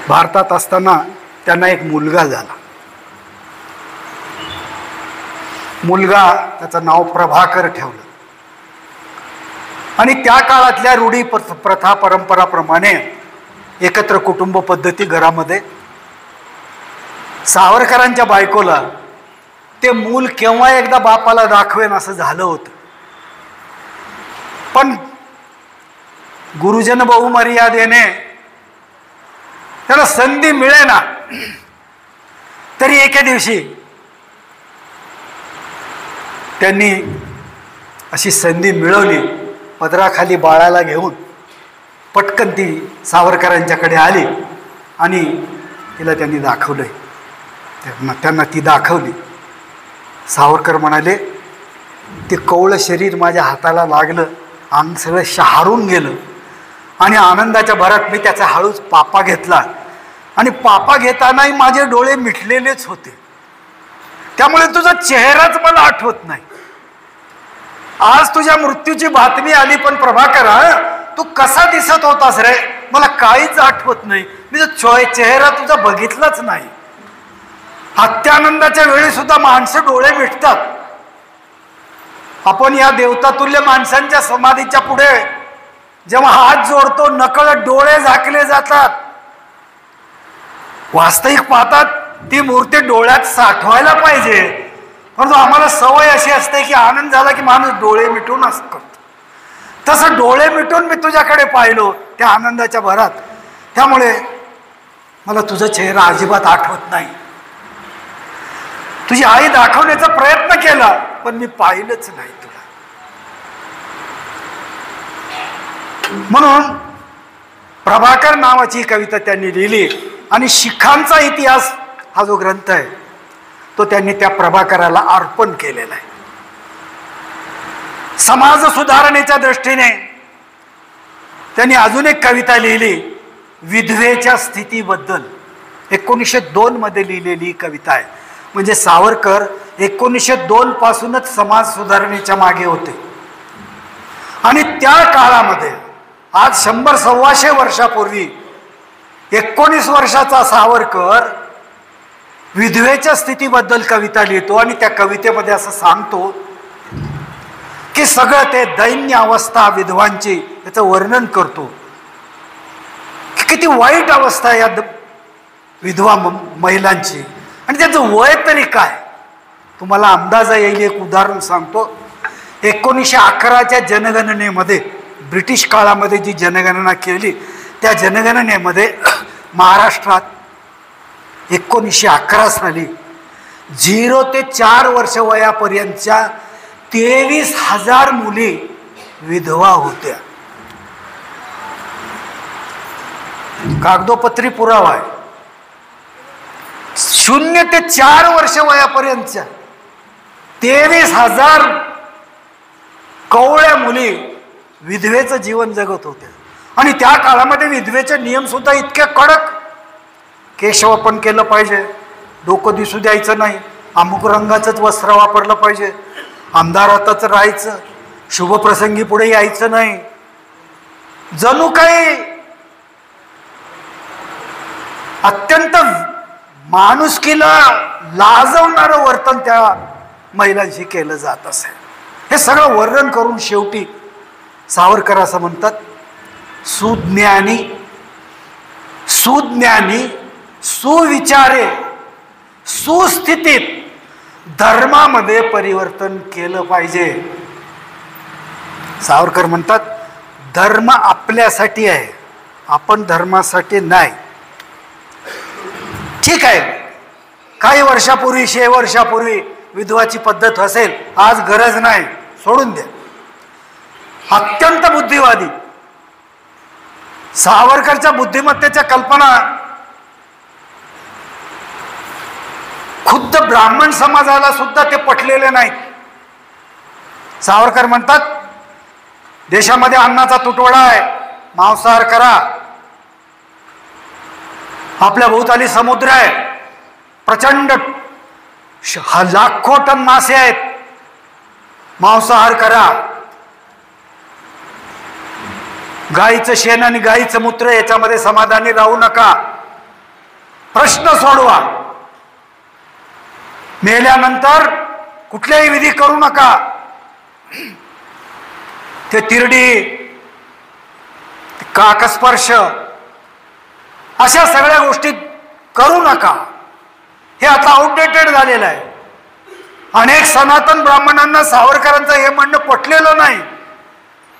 भारतात असताना त्यांना एक मुलगा झाला. मुलगा, त्याचं नाव प्रभाकर ठेवलं. आणि त्या काळातल्या रूढी प्रथा परंपराप्रमाणे एकत्र कुटुंब पद्धती घरामध्ये. सावरकरांच्या बायकोला ते मूल केव्हा एकदा बापाला दाखवेन असं झालं होतं. पण गुरुजन बहुमर्यादेने त्याला संधी मिळेना, तरी एके दिवशी त्यांनी अशी संधी मिळवली. पदराखाली बाळाला घेऊन पटकन ती सावरकरांच्याकडे आली आणि तिला त्यांनी दाखवलंय. त्यांना ती दाखवली. सावरकर म्हणाले, ते कवळं शरीर माझ्या हाताला लागलं, अंग सगळं शहारून गेलं आणि आनंदाच्या भरात मी त्याचा हळूच पापा घेतला. आणि पापा घेतानाही माझे डोळे मिटलेलेच होते, त्यामुळे तुझा चेहराच मला आठवत नाही. आज तुझ्या मृत्यूची बातमी आली, पण प्रभाकर तू कसा दिसत होतास रे, मला काहीच आठवत नाही. मी तो चेहरा तुझा बघितलाच नाही. अत्यानंदाच्या वेळी सुद्धा माणसं डोळे मिटतात. आपण या देवतातुल्य माणसांच्या समाधीच्या पुढे जेव्हा हात जोडतो नकळत डोळे झाकले जातात. वास्तविक पाहतात ती मूर्ती डोळ्यात साठवायला पाहिजे, परंतु आम्हाला सवय अशी असते की आनंद झाला की माणूस डोळे मिटून करतो. तसं डोळे मिटून मी तुझ्याकडे पाहिलो त्या आनंदाच्या भरात, त्यामुळे मला तुझा चेहरा अजिबात आठवत नाही. तुझी आई दाखवण्याचा प्रयत्न केला पण मी पाहिलंच नाही तुला. म्हणून प्रभाकर नावाची कविता त्यांनी लिहिली आणि शिखांचा इतिहास हा जो ग्रंथ आहे तो त्यांनी त्या प्रभाकराला अर्पण केलेला आहे. समाज सुधारणेच्या दृष्टीने त्यांनी अजून एक कविता लिहिली विधवेच्या स्थितीबद्दल. 1902 मध्ये लिहिलेली कविता आहे. म्हणजे सावरकर 1902 पासूनच समाज सुधारणेच्या मागे होते आणि त्या काळामध्ये आज 100-125 वर्षापूर्वी 19 वर्षाचा सावरकर विधवेच्या स्थितीबद्दल कविता लिहितो आणि त्या कवितेमध्ये असं सांगतो की सगळं ते दैन्य अवस्था विधवांची याचं वर्णन करतो की किती वाईट अवस्था या विधवा महिलांची आणि त्याचं वय तरी काय. तुम्हाला अंदाजा येईल एक उदाहरण सांगतो. 1911च्या जनगणनेमध्ये ब्रिटिश काळामध्ये जी जनगणना केली त्या जनगणनेमध्ये महाराष्ट्रात 1911 साली 0 ते 4 वर्ष वयापर्यंतच्या 23,000 मुली विधवा होत्या. कागदोपत्री पुरावा आहे. 0 ते 4 वर्ष वयापर्यंतच्या 23,000 कवळ्या मुली विधवेचं जीवन जगत होत्या. आणि त्या काळामध्ये विधवेचे नियम सुद्धा इतके कडक. केशवपन केलं पाहिजे, डोकं दिसू द्यायचं नाही, अमुक रंगाचंच वस्त्र वापरलं पाहिजे, अंधारातच राहायचं, शुभप्रसंगी पुढे यायचं नाही. जणू काही अत्यंत माणुसकीला लाजवणारं वर्तन त्या महिलांशी केलं जात असे. हे सगळं वर्णन करून शेवटी सावरकर असं म्हणतात सुज्ञानी सुविचारे सुस्थितीत धर्मामध्ये परिवर्तन केलं पाहिजे. सावरकर म्हणतात धर्म आपल्यासाठी आहे, आपण धर्मासाठी नाही. ठीक आहे, काही वर्षापूर्वी 100 वर्षापूर्वी विधवाची पद्धत असेल, आज गरज नाही, सोडून द्या. अत्यंत बुद्धिवादी सावरकरच्या बुद्धिमत्तेच्या कल्पना खुद्द ब्राह्मण समाजाला सुद्धा ते पटलेले नाहीत. सावरकर म्हणतात देशामध्ये अन्नाचा तुटवडा आहे, मांसाहार करा. आपल्या भोवताली समुद्र आहे, प्रचंड लाखो टन मासे आहेत, मांसाहार करा. गाईचं शेण आणि गाईचं मूत्र याच्यामध्ये समाधानी राहू नका, प्रश्न सोडवा. मेल्यानंतर कुठल्याही विधी करू नका. ते तिरडी, काकस्पर्श अशा सगळ्या गोष्टी करू नका. हे आता आउटडेटेड झालेलं आहे. अनेक सनातन ब्राह्मणांना सावरकरांचं हे म्हणणं पटलेलं नाही.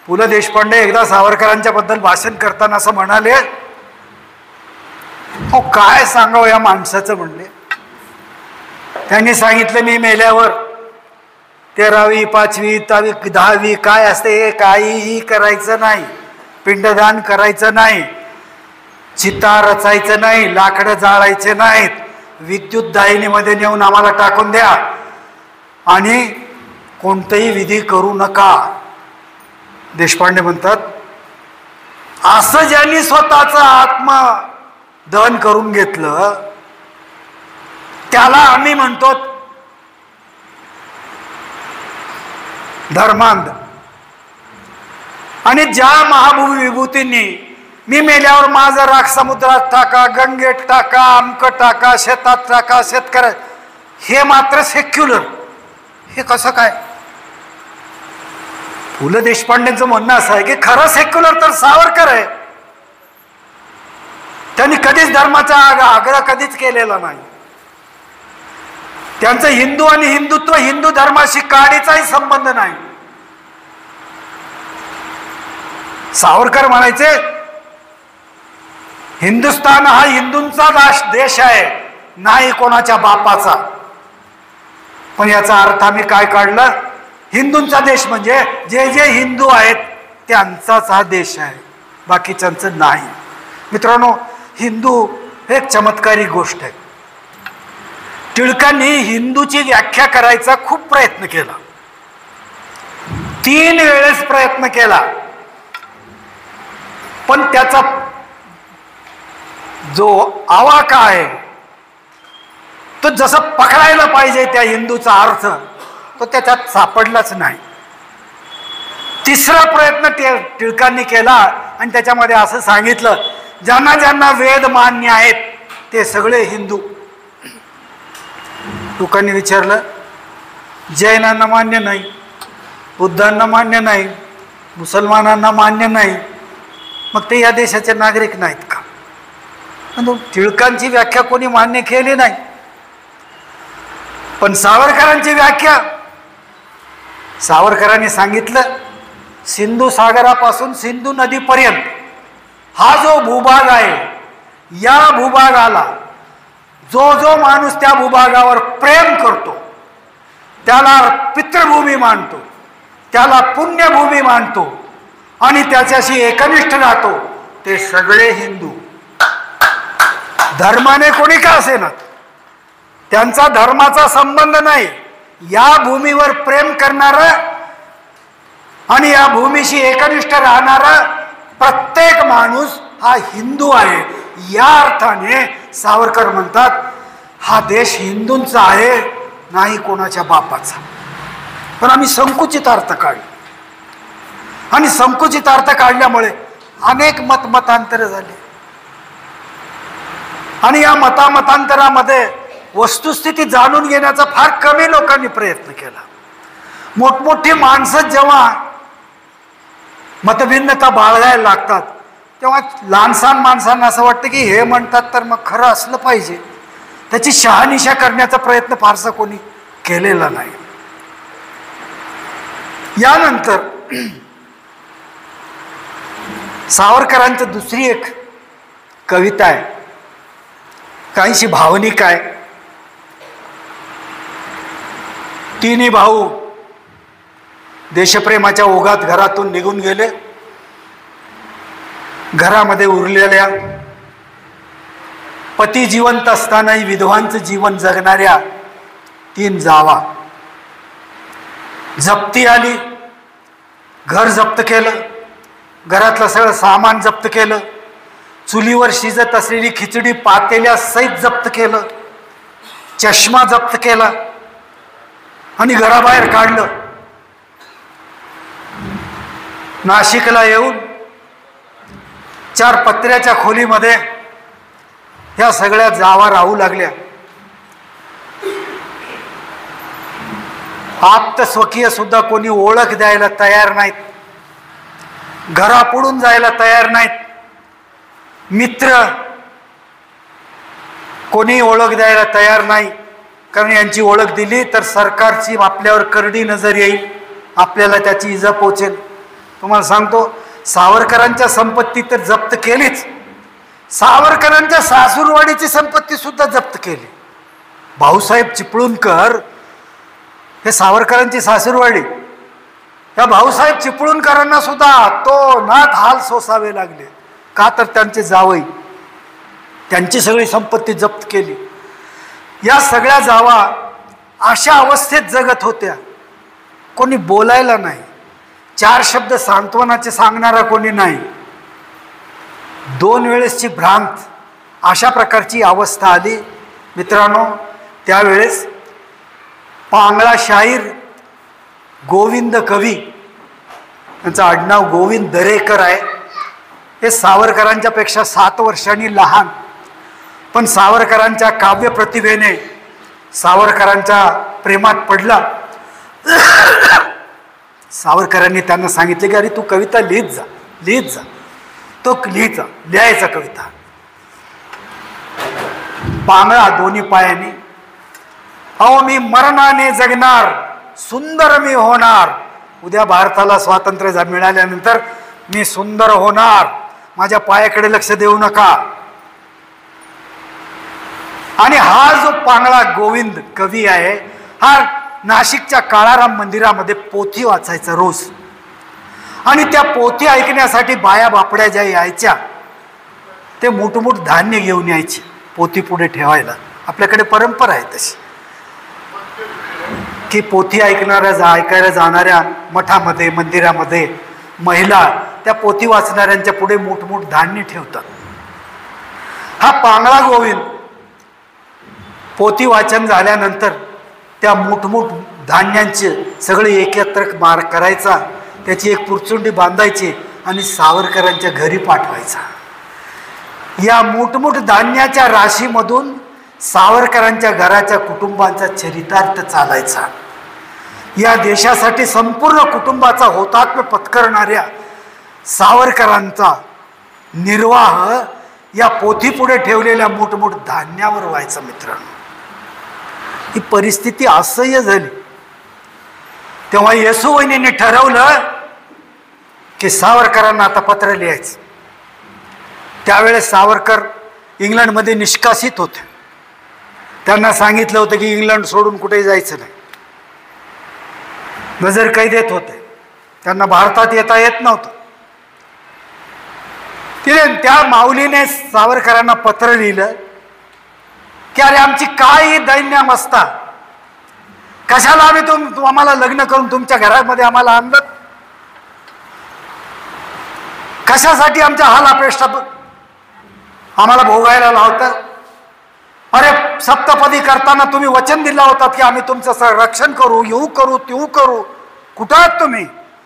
पु ल देशपांडे एकदा सावरकरांच्या बद्दल भाषण करताना असं म्हणाले, हो काय सांगावं या माणसाचं म्हणले. त्यांनी सांगितलं मी मेल्यावर 13वी 5वी 10वी काय असते हे काहीही करायचं नाही, पिंडदान करायचं नाही, चिता रचायचं नाही, लाकडं जाळायचे नाहीत, विद्युत दाहिनीमध्ये नेऊन आम्हाला टाकून द्या आणि कोणतेही विधी करू नका. देशपांडे म्हणतात असं ज्यांनी स्वतःचं आत्मदहन करून घेतलं त्याला आम्ही म्हणतो धर्मांध. आणि ज्या महाभूमी विभूतींनी मी मेल्यावर माझा राख समुद्रात टाका, गंगेत टाका, अमक टाका, शेतात टाका, शेतकऱ्या, हे मात्र सेक्युलर. हे कसं काय? पु ल देशपांडेंचं म्हणणं असं आहे की खरं सेक्युलर तर सावरकर आहे. त्यांनी कधीच धर्माचा आग्रह कधीच केलेला नाही. त्यांचं हिंदू आणि हिंदुत्व, हिंदू धर्माशी काडीचाही संबंध नाही. सावरकर म्हणायचे हिंदुस्थान हा हिंदूंचा देश आहे, नाही कोणाच्या बापाचा. पण याचा अर्थ आम्ही काय काढला? हिंदूंचा देश म्हणजे जे जे हिंदू आहेत त्यांचाच हा देश आहे, बाकीच्यांचं नाही. मित्रांनो, हिंदू एक चमत्कारी गोष्ट आहे. टिळकांनी हिंदूची व्याख्या करायचा खूप प्रयत्न केला, 3 वेळेस प्रयत्न केला, पण त्याचा जो आवाका आहे तो जसं पकडायला पाहिजे त्या हिंदूचा अर्थ तो त्याच्यात सापडलाच नाही. 3रा प्रयत्न टिळकांनी केला आणि त्याच्यामध्ये असं सांगितलं, ज्यांना ज्यांना वेद मान्य आहेत ते सगळे हिंदू. लोकांनी विचारलं, जैनांना मान्य नाही, बुद्धांना मान्य नाही, मुसलमानांना मान्य नाही, मग ते या देशाचे नागरिक नाहीत का? टिळकांची व्याख्या कोणी मान्य केली नाही, पण सावरकरांची व्याख्या, सावरकरांनी सांगितलं सिंधू सागरापासून सिंधू नदीपर्यंत हा जो भूभाग आहे, या भूभागाला जो जो माणूस त्या भूभागावर प्रेम करतो त्याला पितृभूमी मानतो, त्याला पुण्यभूमी मानतो आणि त्याच्याशी एकनिष्ठ राहतो, ते सगळे हिंदू. धर्माने कोणी का असेना, त्यांचा धर्माचा संबंध नाही. या भूमीवर प्रेम करणारा आणि या भूमीशी एकनिष्ठ राहणारा प्रत्येक माणूस हा हिंदू आहे. या अर्थाने सावरकर म्हणतात हा देश हिंदूंचा आहे, नाही कोणाच्या बापाचा. पण आम्ही संकुचित अर्थ काढले आणि संकुचित अर्थ काढल्यामुळे अनेक मतांतर झाले आणि या मतांतरामध्ये वस्तुस्थिती जाणून घेण्याचा फार कमी लोकांनी प्रयत्न केला. मोठमोठी माणसं जेव्हा मतभिन्नता बाळगायला लागतात तेव्हा लहानसहान माणसांना असं वाटतं की हे म्हणतात तर मग खरं असलं पाहिजे. त्याची शहानिशा करण्याचा प्रयत्न फारसा कोणी केलेला नाही. यानंतर सावरकरांची दुसरी एक कविता आहे, काहीशी भावनिक आहे. 3 भाऊ देशप्रेमाच्या ओघात घरातून निघून गेले. घरामध्ये उरलेल्या पती जिवंत असतानाही विधवांचं जीवन जगणाऱ्या 3 जावा. जप्ती आली, घर जप्त केलं, घरातलं सगळं सामान जप्त केलं, चुलीवर शिजत असलेली खिचडी पातेल्या सहित जप्त केलं, चष्मा जप्त केला आणि घराबाहेर काढलं. नाशिकला येऊन 4 पत्र्याच्या खोलीमध्ये ह्या सगळ्या जावा राहू लागल्या. आप्त स्वकीय सुद्धा कोणी ओळख द्यायला तयार नाहीत, घरापुढून जायला तयार नाहीत, मित्र कोणी ओळख द्यायला तयार नाही, कारण यांची ओळख दिली तर सरकारची आपल्यावर करडी नजर येईल, आपल्याला त्याची इजा पोचेल. तुम्हाला सांगतो, सावरकरांच्या संपत्ती तर जप्त केलीच, सावरकरांच्या सासूरवाडीची संपत्ती सुद्धा जप्त केली. भाऊसाहेब चिपळूणकर हे सावरकरांची सासूरवाडी, या भाऊसाहेब चिपळूणकरांना सुद्धा तो नाथ हाल सोसावे लागले. का तर त्यांचे जावई त्यांची सगळी संपत्ती जप्त केली. या सगळ्या जावा अशा अवस्थेत जगत होत्या, कोणी बोलायला नाही, 4 शब्द सांत्वनाचे सांगणारा कोणी नाही, 2 वेळेसची भ्रांत, अशा प्रकारची अवस्था आली. मित्रांनो, त्यावेळेस पांगळा शाहीर गोविंद कवी, त्यांचं आडनाव गोविंद दरेकर आहे, हे सावरकरांच्या पेक्षा 7 वर्षांनी लहान, पण सावरकरांच्या काव्य प्रतिभेने सावरकरांच्या प्रेमात पडला. सावरकरांनी त्यांना सांगितले की अरे तू कविता लिहित जा. तो लिहायचा कविता. पांगळा दोन्ही पायाने, अहो मी मरणाने जगणार, सुंदर मी होणार. उद्या भारताला स्वातंत्र्य मिळाल्यानंतर मी सुंदर होणार, माझ्या पायाकडे लक्ष देऊ नका. आणि हा जो पांगळा गोविंद कवी आहे, हा नाशिकच्या काळाराम मंदिरामध्ये पोथी वाचायचा रोज. आणि त्या पोथी ऐकण्यासाठी बाया बापड्या ज्या यायच्या, ते मोठमोठ धान्य घेऊन यायचे पोथी पुढे ठेवायला. आपल्याकडे परंपरा आहे तशी की पोथी ऐकायला जाणाऱ्या मठामध्ये मंदिरामध्ये महिला त्या पोथी वाचणाऱ्यांच्या पुढे मोठमोठ धान्य ठेवतात. हा पांगळा गोविंद पोथी वाचन झाल्यानंतर त्या मोठमोठ धान्यांचे सगळे एकत्र करायचा, त्याची एक पुरचुंडी बांधायची आणि सावरकरांच्या घरी पाठवायचा. या मोठमोठ धान्याच्या राशीमधून सावरकरांच्या घराच्या कुटुंबांचा चरितार्थ चालायचा. या देशासाठी संपूर्ण कुटुंबाचा हुतात्मा पत्करणाऱ्या सावरकरांचा निर्वाह या पोथीपुढे ठेवलेल्या मोठमोठ धान्यावर व्हायचा. मित्रांनो, ही परिस्थिती असह्य झाली. तेव्हा येसूवहिनीने ठरवलं की सावरकरांना आता पत्र लिहायचं. त्यावेळेस सावरकर इंग्लंडमध्ये निष्कासित होते. त्यांना सांगितलं होतं की इंग्लंड सोडून कुठेही जायचं नाही. नजर कैदेत होते, त्यांना भारतात येता येत नव्हतं. त्या माऊलीने सावरकरांना पत्र लिहिलं की अरे आमची काय दैन्यावस्था, कशाला आम्ही आम्हाला लग्न करून तुमच्या घरामध्ये आम्हाला आणलं, कशासाठी आमच्या हाल अपेष्टा आम्हाला भोगायला लावता. अरे सप्तपदी करताना तुम्ही वचन दिला होतात की आम्ही तुमचं रक्षण करू, येऊ करू, तेऊ करू. कुठं आहात तुम्ही?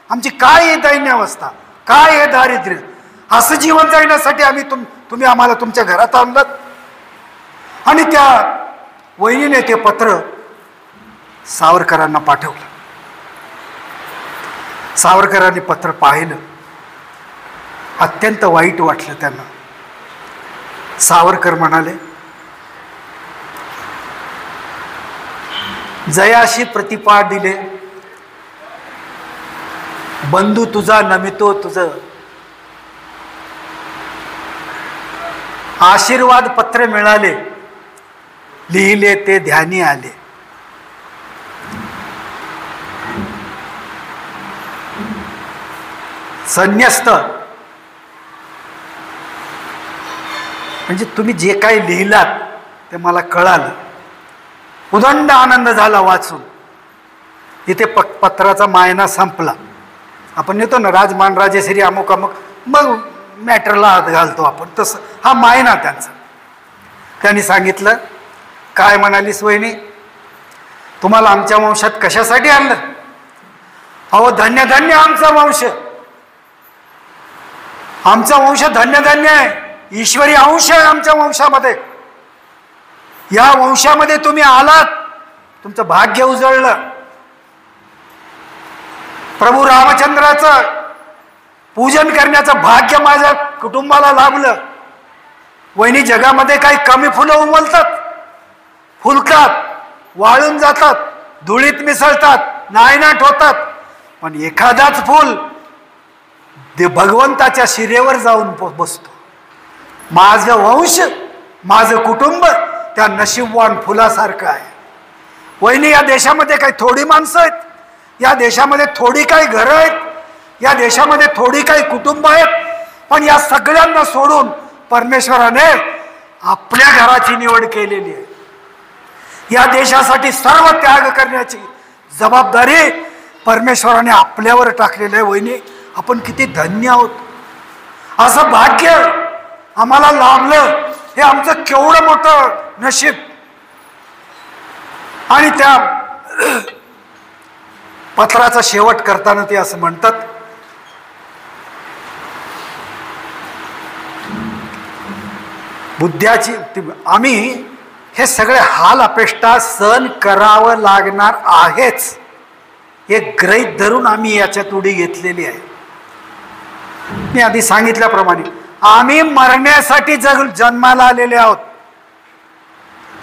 आमची काय हे दैन्यावस्था, काय हे दारिद्र्य, असं जीवन जगण्यासाठी आम्ही तुम्ही आम्हाला तुमच्या घरात आणलं. आणि त्या वहिनीने ते पत्र सावरकरांना पाठवलं. सावरकरांनी पत्र पाहिलं, अत्यंत वाईट वाटलं त्यांना. सावरकर म्हणाले, जयाशी प्रतिपा दिले, बंधू तुझा नमितो तुझं, आशीर्वाद पत्र मिळाले, लिहिले ते ध्यानी आले. संन्यस्त म्हणजे तुम्ही जे काही लिहिलात ते मला कळालं. उदंड आनंद झाला वाचून. इथे पत्राचा मायना संपला. आपण येतो ना राजमान राजेश्री अमुक अमुक, मग मॅटरला हात घालतो आपण, तसं हा मायना त्यांचा. त्यांनी सांगितलं, काय म्हणालीस वहिनी, तुम्हाला आमच्या वंशात कशासाठी आणलं? अहो धन्य धन्य आमचा वंश, आमचा वंश धन्य धन्य आहे, ईश्वरी अंश आहे आमच्या वंशामध्ये. या वंशामध्ये तुम्ही आलात, तुमचं भाग्य उजळलं. प्रभू रामचंद्राचं पूजन करण्याचं भाग्य माझ्या कुटुंबाला लाभलं. वहिनी, जगामध्ये काही कमी फुलं उमलतात, फुलतात, वाळून जातात, धुळीत मिसळतात, नायनाट होतात, पण एखादाच फुल भगवंताच्या शिरेवर जाऊन बसतो. माझं वंश, माझं कुटुंब त्या नशीबवान फुलासारखं आहे. वहिनी, या देशामध्ये काही थोडी माणसं आहेत, या देशामध्ये थोडी काही घरं आहेत, या देशामध्ये थोडी काही कुटुंब आहेत, पण या सगळ्यांना सोडून परमेश्वराने आपल्या घराची निवड केलेली आहे. या देशासाठी सर्व त्याग करण्याची जबाबदारी परमेश्वराने आपल्यावर टाकलेली आहे. वहिनी, आपण किती धन्य आहोत. असं भाग्य आम्हाला लाभलं, हे आमचं केवढं मोठं नशीब. आणि त्या पत्राचा शेवट करताना ते असं म्हणतात, बुद्ध्याची आम्ही हे सगळे हाल अपेष्टा सहन करावं लागणार आहेच, एक गृहीत धरून आम्ही याच्यात उडी घेतलेली आहे. मी आधी सांगितल्याप्रमाणे आम्ही मरण्यासाठी जन्माला आलेले आहोत.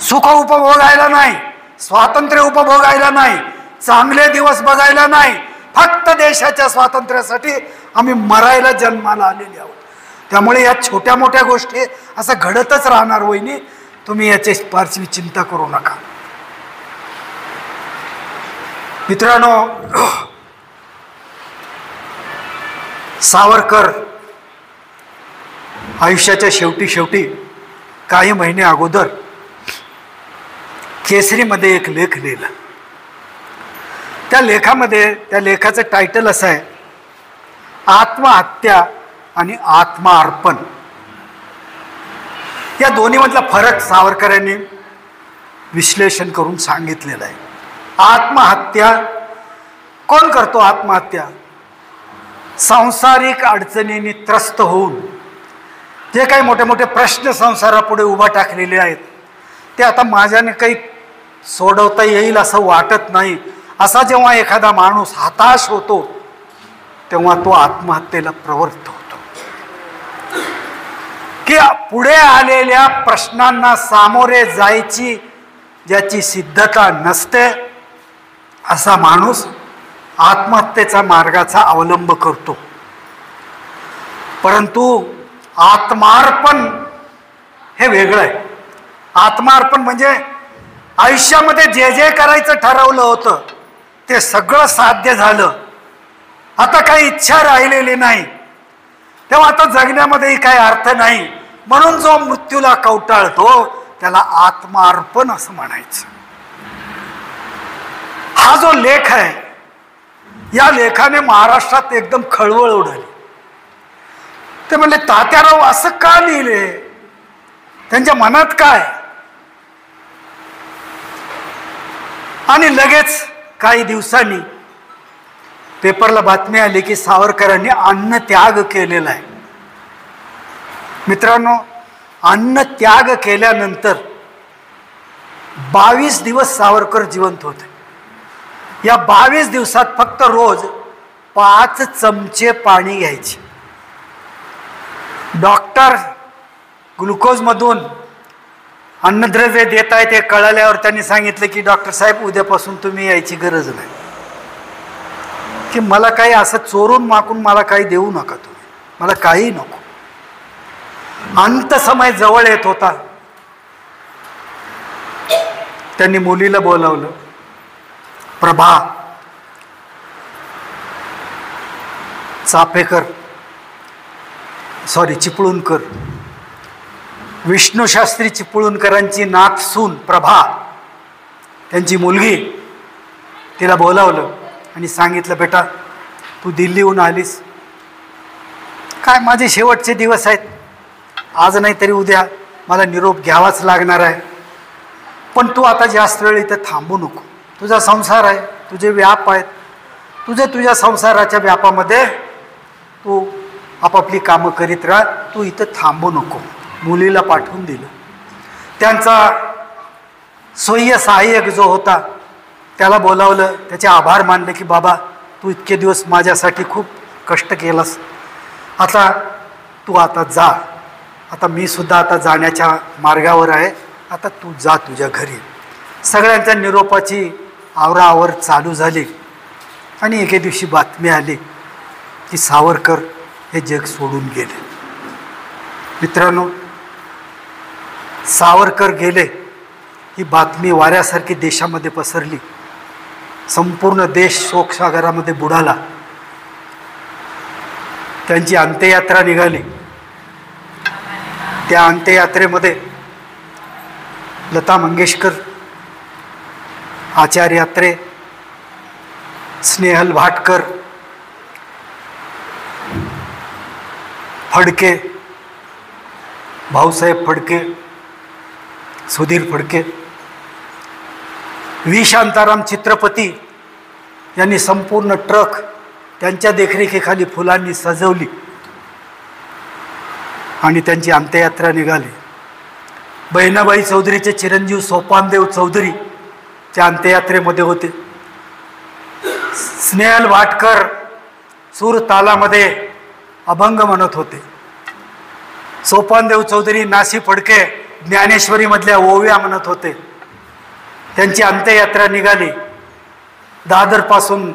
सुख उपभोगायला नाही, स्वातंत्र्य उपभोगायला नाही, चांगले दिवस बघायला नाही, फक्त देशाच्या स्वातंत्र्यासाठी आम्ही मरायला जन्माला आलेले आहोत. त्यामुळे या छोट्या मोठ्या गोष्टी असं घडतच राहणार. वहिनी, तुम्ही याची फारशी चिंता करू नका. मित्रांनो, सावरकर आयुष्याच्या शेवटी काही महिने अगोदर केसरीमध्ये एक लेख लिहिला. त्या लेखाचं टायटल असं आहे, आत्महत्या आणि आत्मार्पण. या दोन्हीमधला फरक सावरकर यांनी विश्लेषण करून सांगितलेलं आहे. आत्महत्या कोण करतो? आत्महत्या सांसारिक अडचणींनी त्रस्त होऊन जे काही मोठे मोठे प्रश्न संसारापुढे उभा टाकलेले आहेत ते आता माझ्याने काही सोडवता येईल असं वाटत नाही, असा जेव्हा एखादा माणूस हताश होतो तेव्हा तो आत्महत्येला प्रवृत्त होतो. की पुढे आलेल्या प्रश्नांना सामोरे जायची ज्याची सिद्धता नसते असा माणूस आत्महत्येचा मार्गाचा अवलंब करतो. परंतु आत्मार्पण हे वेगळं आहे. आत्मार्पण म्हणजे आयुष्यामध्ये जे जे करायचं ठरवलं होतं ते सगळं साध्य झालं, आता काही इच्छा राहिलेली नाही, तेव्हा आता जगण्यामध्येही काही अर्थ नाही, म्हणून जो मृत्यूला कवटाळतो त्याला आत्मार्पण असं म्हणायचं. हा जो लेख आहे, या लेखाने महाराष्ट्रात एकदम खळबळ उडाली. ते म्हणले, तात्याराव असं का लिहिले? त्यांच्या मनात काय? आणि लगेच काही दिवसांनी पेपरला बातमी आली की सावरकरांनी अन्न त्याग केलेला आहे. मित्रांनो, अन्न त्याग केल्यानंतर 22 दिवस सावरकर जिवंत होते. या 22 दिवसात फक्त रोज 5 चमचे पाणी घ्यायचे. डॉक्टर ग्लुकोजमधून अन्नद्रव्य देत आहे ते कळल्यावर त्यांनी सांगितलं की डॉक्टर साहेब, उद्यापासून तुम्ही यायची गरज नाही, की मला काही असं चोरून मागून मला काही देऊ नका, तुम्ही मला काही नको. अंत समय जवळ येत होता. त्यांनी मुलीला बोलावलं, प्रभा चिपळूणकर, विष्णुशास्त्री चिपळूणकरांची नात सून प्रभा, त्यांची मुलगी, तिला बोलावलं आणि सांगितलं, बेटा तू दिल्लीहून आलीस, काय माझे शेवटचे दिवस आहेत, आज नाही तरी उद्या मला निरोप घ्यावाच लागणार आहे, पण तू आता जास्त वेळ इथं थांबू नको, तुझा संसार आहे, तुझे व्याप आहेत, तुझ्या संसाराच्या व्यापामध्ये तू आपापली कामं करीत राहा, तू इथं थांबू नको. मुलीला पाठवून दिलं. त्यांचा सोय्य सहाय्यक जो होता त्याला बोलावलं, त्याचे आभार मानले की बाबा तू इतके दिवस माझ्यासाठी खूप कष्ट केलंस, आता तू आता जा, आता मी सुद्धा आता जाण्याच्या मार्गावर आहे, आता तू जा तुझ्या घरी. सगळ्यांच्या निरोपाची आवराआवर चालू झाली आणि एके दिवशी बातमी आली की सावरकर हे जग सोडून गेले. मित्रांनो, सावरकर गेले ही बातमी वाऱ्यासारखी देशामध्ये पसरली. संपूर्ण देश शोकसागरामध्ये बुडाला. त्यांची अंत्ययात्रा निघाली. त्या अंत्ययात्रेमध्ये लता मंगेशकर, आचार्य अत्रे, स्नेहल भाटकर, फडके, भाऊसाहेब फडके, सुधीर फडके, व्ही शांताराम चित्रपती यांनी संपूर्ण ट्रक त्यांच्या देखरेखीखाली फुलांनी सजवली आणि त्यांची अंत्ययात्रा निघाली. बहिणाबाई चौधरीचे चिरंजीव सोपानदेव चौधरी त्या अंत्ययात्रेमध्ये होते. स्नेहल भाटकर सूर तालामध्ये अभंग म्हणत होते. सोपानदेव चौधरी नासी फडके ज्ञानेश्वरी मधल्या ओव्या म्हणत होते. त्यांची अंत्ययात्रा निघाली. दादर पासून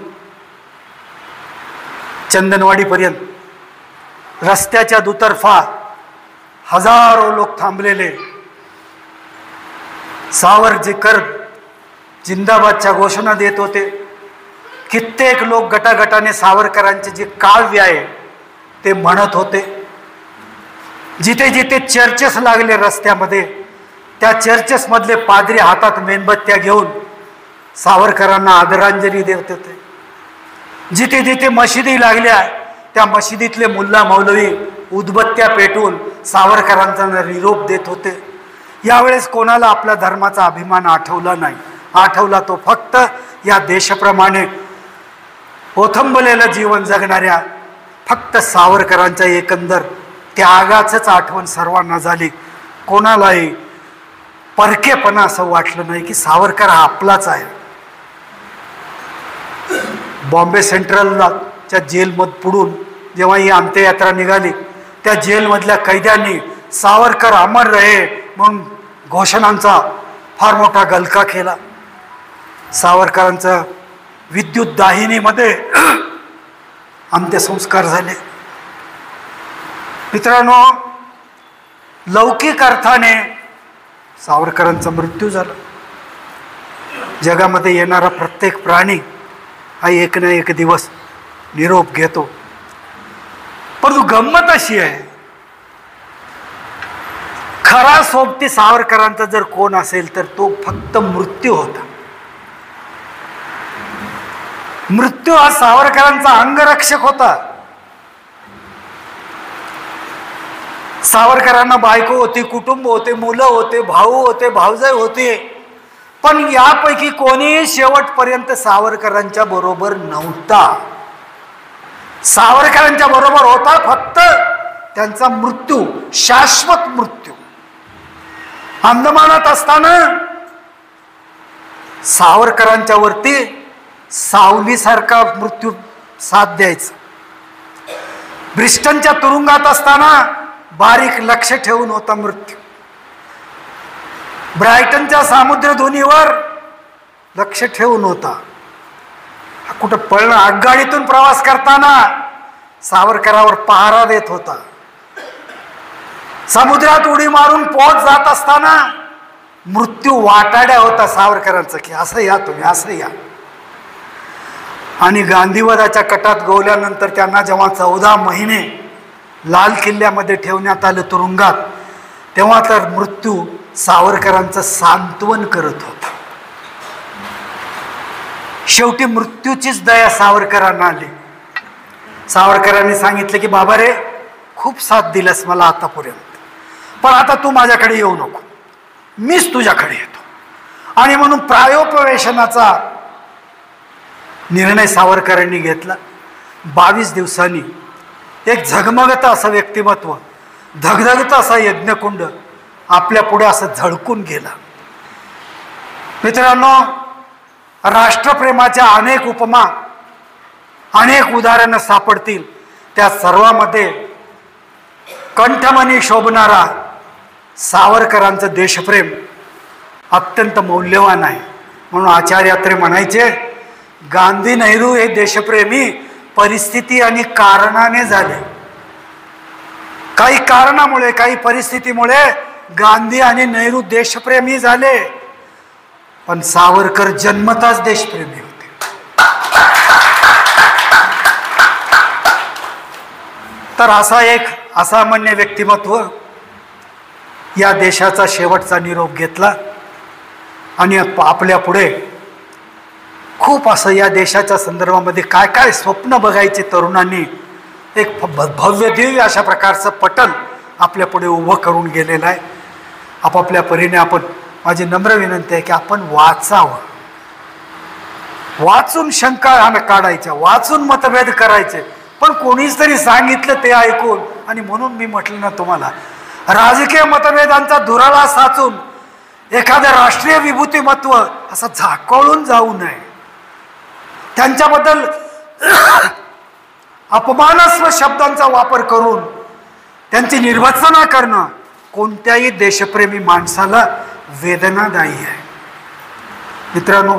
चंदनवाडीपर्यंत रस्त्याच्या दुतर्फा हजारो लोक थांबलेले. सावरकर जिंदाबादच्या घोषणा देत होते. कित्येक लोक गटागटाने सावरकरांचे जे काव्य आहे ते म्हणत होते. जिथे जिथे चर्चेस लागले रस्त्यामध्ये, त्या चर्चेस मधले पादरी हातात मेणबत्त्या घेऊन सावरकरांना आदरांजली देत होते. जिथे जिथे मशिदी लागल्या, त्या मशिदीतले मुल्ला मौलवी उदबत्त्या पेटवून सावरकरांचा निरोप देत होते. यावेळेस कोणाला आपल्या धर्माचा अभिमान आठवला नाही. आठवला तो फक्त या देशाप्रमाणे ओथंबलेलं जीवन जगणाऱ्या फक्त सावरकरांच्या एकंदर त्यागाचंच आठवण सर्वांना झाली. कोणालाही परकेपणा असं वाटलं नाही की सावरकर हा आपलाच आहे. बॉम्बे सेंट्रलच्या जेलमध्ये पुढून जेव्हा ही अंत्ययात्रा निघाली, त्या जेलमधल्या कैद्यांनी सावरकर अमर रहे म्हणून घोषणांचा फार मोठा गलका केला. सावरकरांचं विद्युत दाहिनीमध्ये अंत्यसंस्कार झाले. मित्रांनो, लौकिक अर्थाने सावरकरांचा मृत्यू झाला. जगामध्ये येणारा प्रत्येक प्राणी हा एक ना एक दिवस निरोप घेतो. परंतु गंमत अशी आहे, खरा सोबती सावरकरांचा जर कोण असेल तर तो फक्त मृत्यू होता. मृत्यू हा सावरकरांचा अंगरक्षक होता. सावरकरांना बायको होती, कुटुंब होते, मुलं होते, भाऊ होते, भावजाई होते, पण यापैकी कोणीही शेवटपर्यंत सावरकरांच्या बरोबर नव्हता. सावरकरांच्या बरोबर होता फक्त त्यांचा मृत्यू, शाश्वत मृत्यू. अंदमानात असताना सावरकरांच्या वरती सावलीसारखा मृत्यू साथ द्यायचा. ब्रिस्टनच्या तुरुंगात असताना बारीक लक्ष ठेवून होता मृत्यू. ब्रायटनच्या सामुद्रधुनीवर लक्ष ठेवून होता. कुठं पळणं, आगगाडीतून प्रवास करताना सावरकरावर पहारा देत होता. समुद्रात उडी मारून पोहोच जात असताना मृत्यू वाटाड्या होता सावरकरांचं की असं या तुम्ही, असं या. आणि गांधीवादाच्या कटात गोवल्यानंतर त्यांना जेव्हा 14 महिने लाल किल्ल्यामध्ये ठेवण्यात आलं तुरुंगात, तेव्हा तर मृत्यू सावरकरांचं सांत्वन करत होता. शेवटी मृत्यूचीच दया सावरकरांना आली. सावरकरांनी सांगितलं की बाबा रे, खूप साथ दिलंस मला आतापर्यंत, पण आता तू माझ्याकडे येऊ नको, मीच तुझ्याकडे येतो. आणि म्हणून प्रायोपवेशनाचा निर्णय सावरकरांनी घेतला. 22 दिवसांनी एक झगमगत असं व्यक्तिमत्व, धगधगत असा यज्ञकुंड आपल्या पुढे असं झळकून गेला. मित्रांनो, राष्ट्रप्रेमाच्या अनेक उपमा, अनेक उदाहरणं सापडतील. त्या सर्वांमध्ये कंठमणी शोभणारा सावरकरांचं देशप्रेम अत्यंत मौल्यवान आहे. म्हणून आचार्य अत्रे म्हणायचे, गांधी नेहरू हे देशप्रेमी परिस्थिती आणि कारणाने झाले. काही कारणामुळे, काही परिस्थितीमुळे गांधी आणि नेहरू देशप्रेमी झाले, पण सावरकर जन्मताच देशप्रेमी होते. तर असा एक असामान्य व्यक्तिमत्व या देशाचा शेवटचा निरोप घेतला. आणि आपल्या पुढे खूप असं या देशाच्या संदर्भामध्ये काय काय स्वप्न बघायचे तरुणांनी एक भव्य दिव्य अशा प्रकारचं पटल आपल्या पुढे उभं करून गेलेलं आहे. आपापल्या परीने आपण, माझी नम्र विनंती आहे की आपण वाचावं, वाचून शंका काढायच्या, वाचून मतभेद करायचे, पण कोणीच तरी सांगितलं ते ऐकून. आणि म्हणून मी म्हटलं ना तुम्हाला, राजकीय मतभेदांचा धुराळा साचून एखादं राष्ट्रीय विभूतिमत्व असं झाकोळून जाऊ नये. त्यांच्याबद्दल अपमानास्पद शब्दांचा वापर करून त्यांची निर्वचना करणं कोणत्याही देशप्रेमी माणसाला वेदनादायी आहे. मित्रांनो,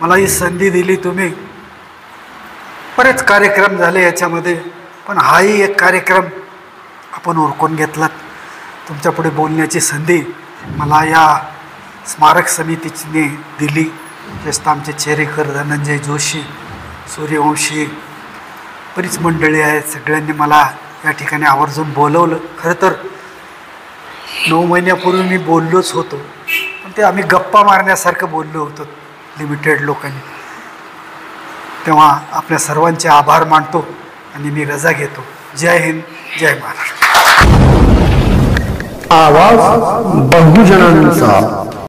मला ही संधी दिली तुम्ही. बरेच कार्यक्रम झाले याच्यामध्ये, पण हाही एक कार्यक्रम आपण ओळखून घेतलात. तुमच्या पुढे बोलण्याची संधी मला या स्मारक समितीने दिली. जसं आमचे चेरेकर, धनंजय जोशी, सूर्यवंशी, बरीच मंडळी आहेत. सगळ्यांनी मला या ठिकाणी आवर्जून बोलवलं. खरं तर 9 महिन्यापूर्वी मी बोललोच होतो, पण ते आम्ही गप्पा मारण्यासारखं बोललो होतो लिमिटेड लोकांनी. तेव्हा आपल्या सर्वांचे आभार मानतो आणि मी रजा घेतो. जय हिंद, जय महाराष्ट्र. आवाज बहुजनांचा.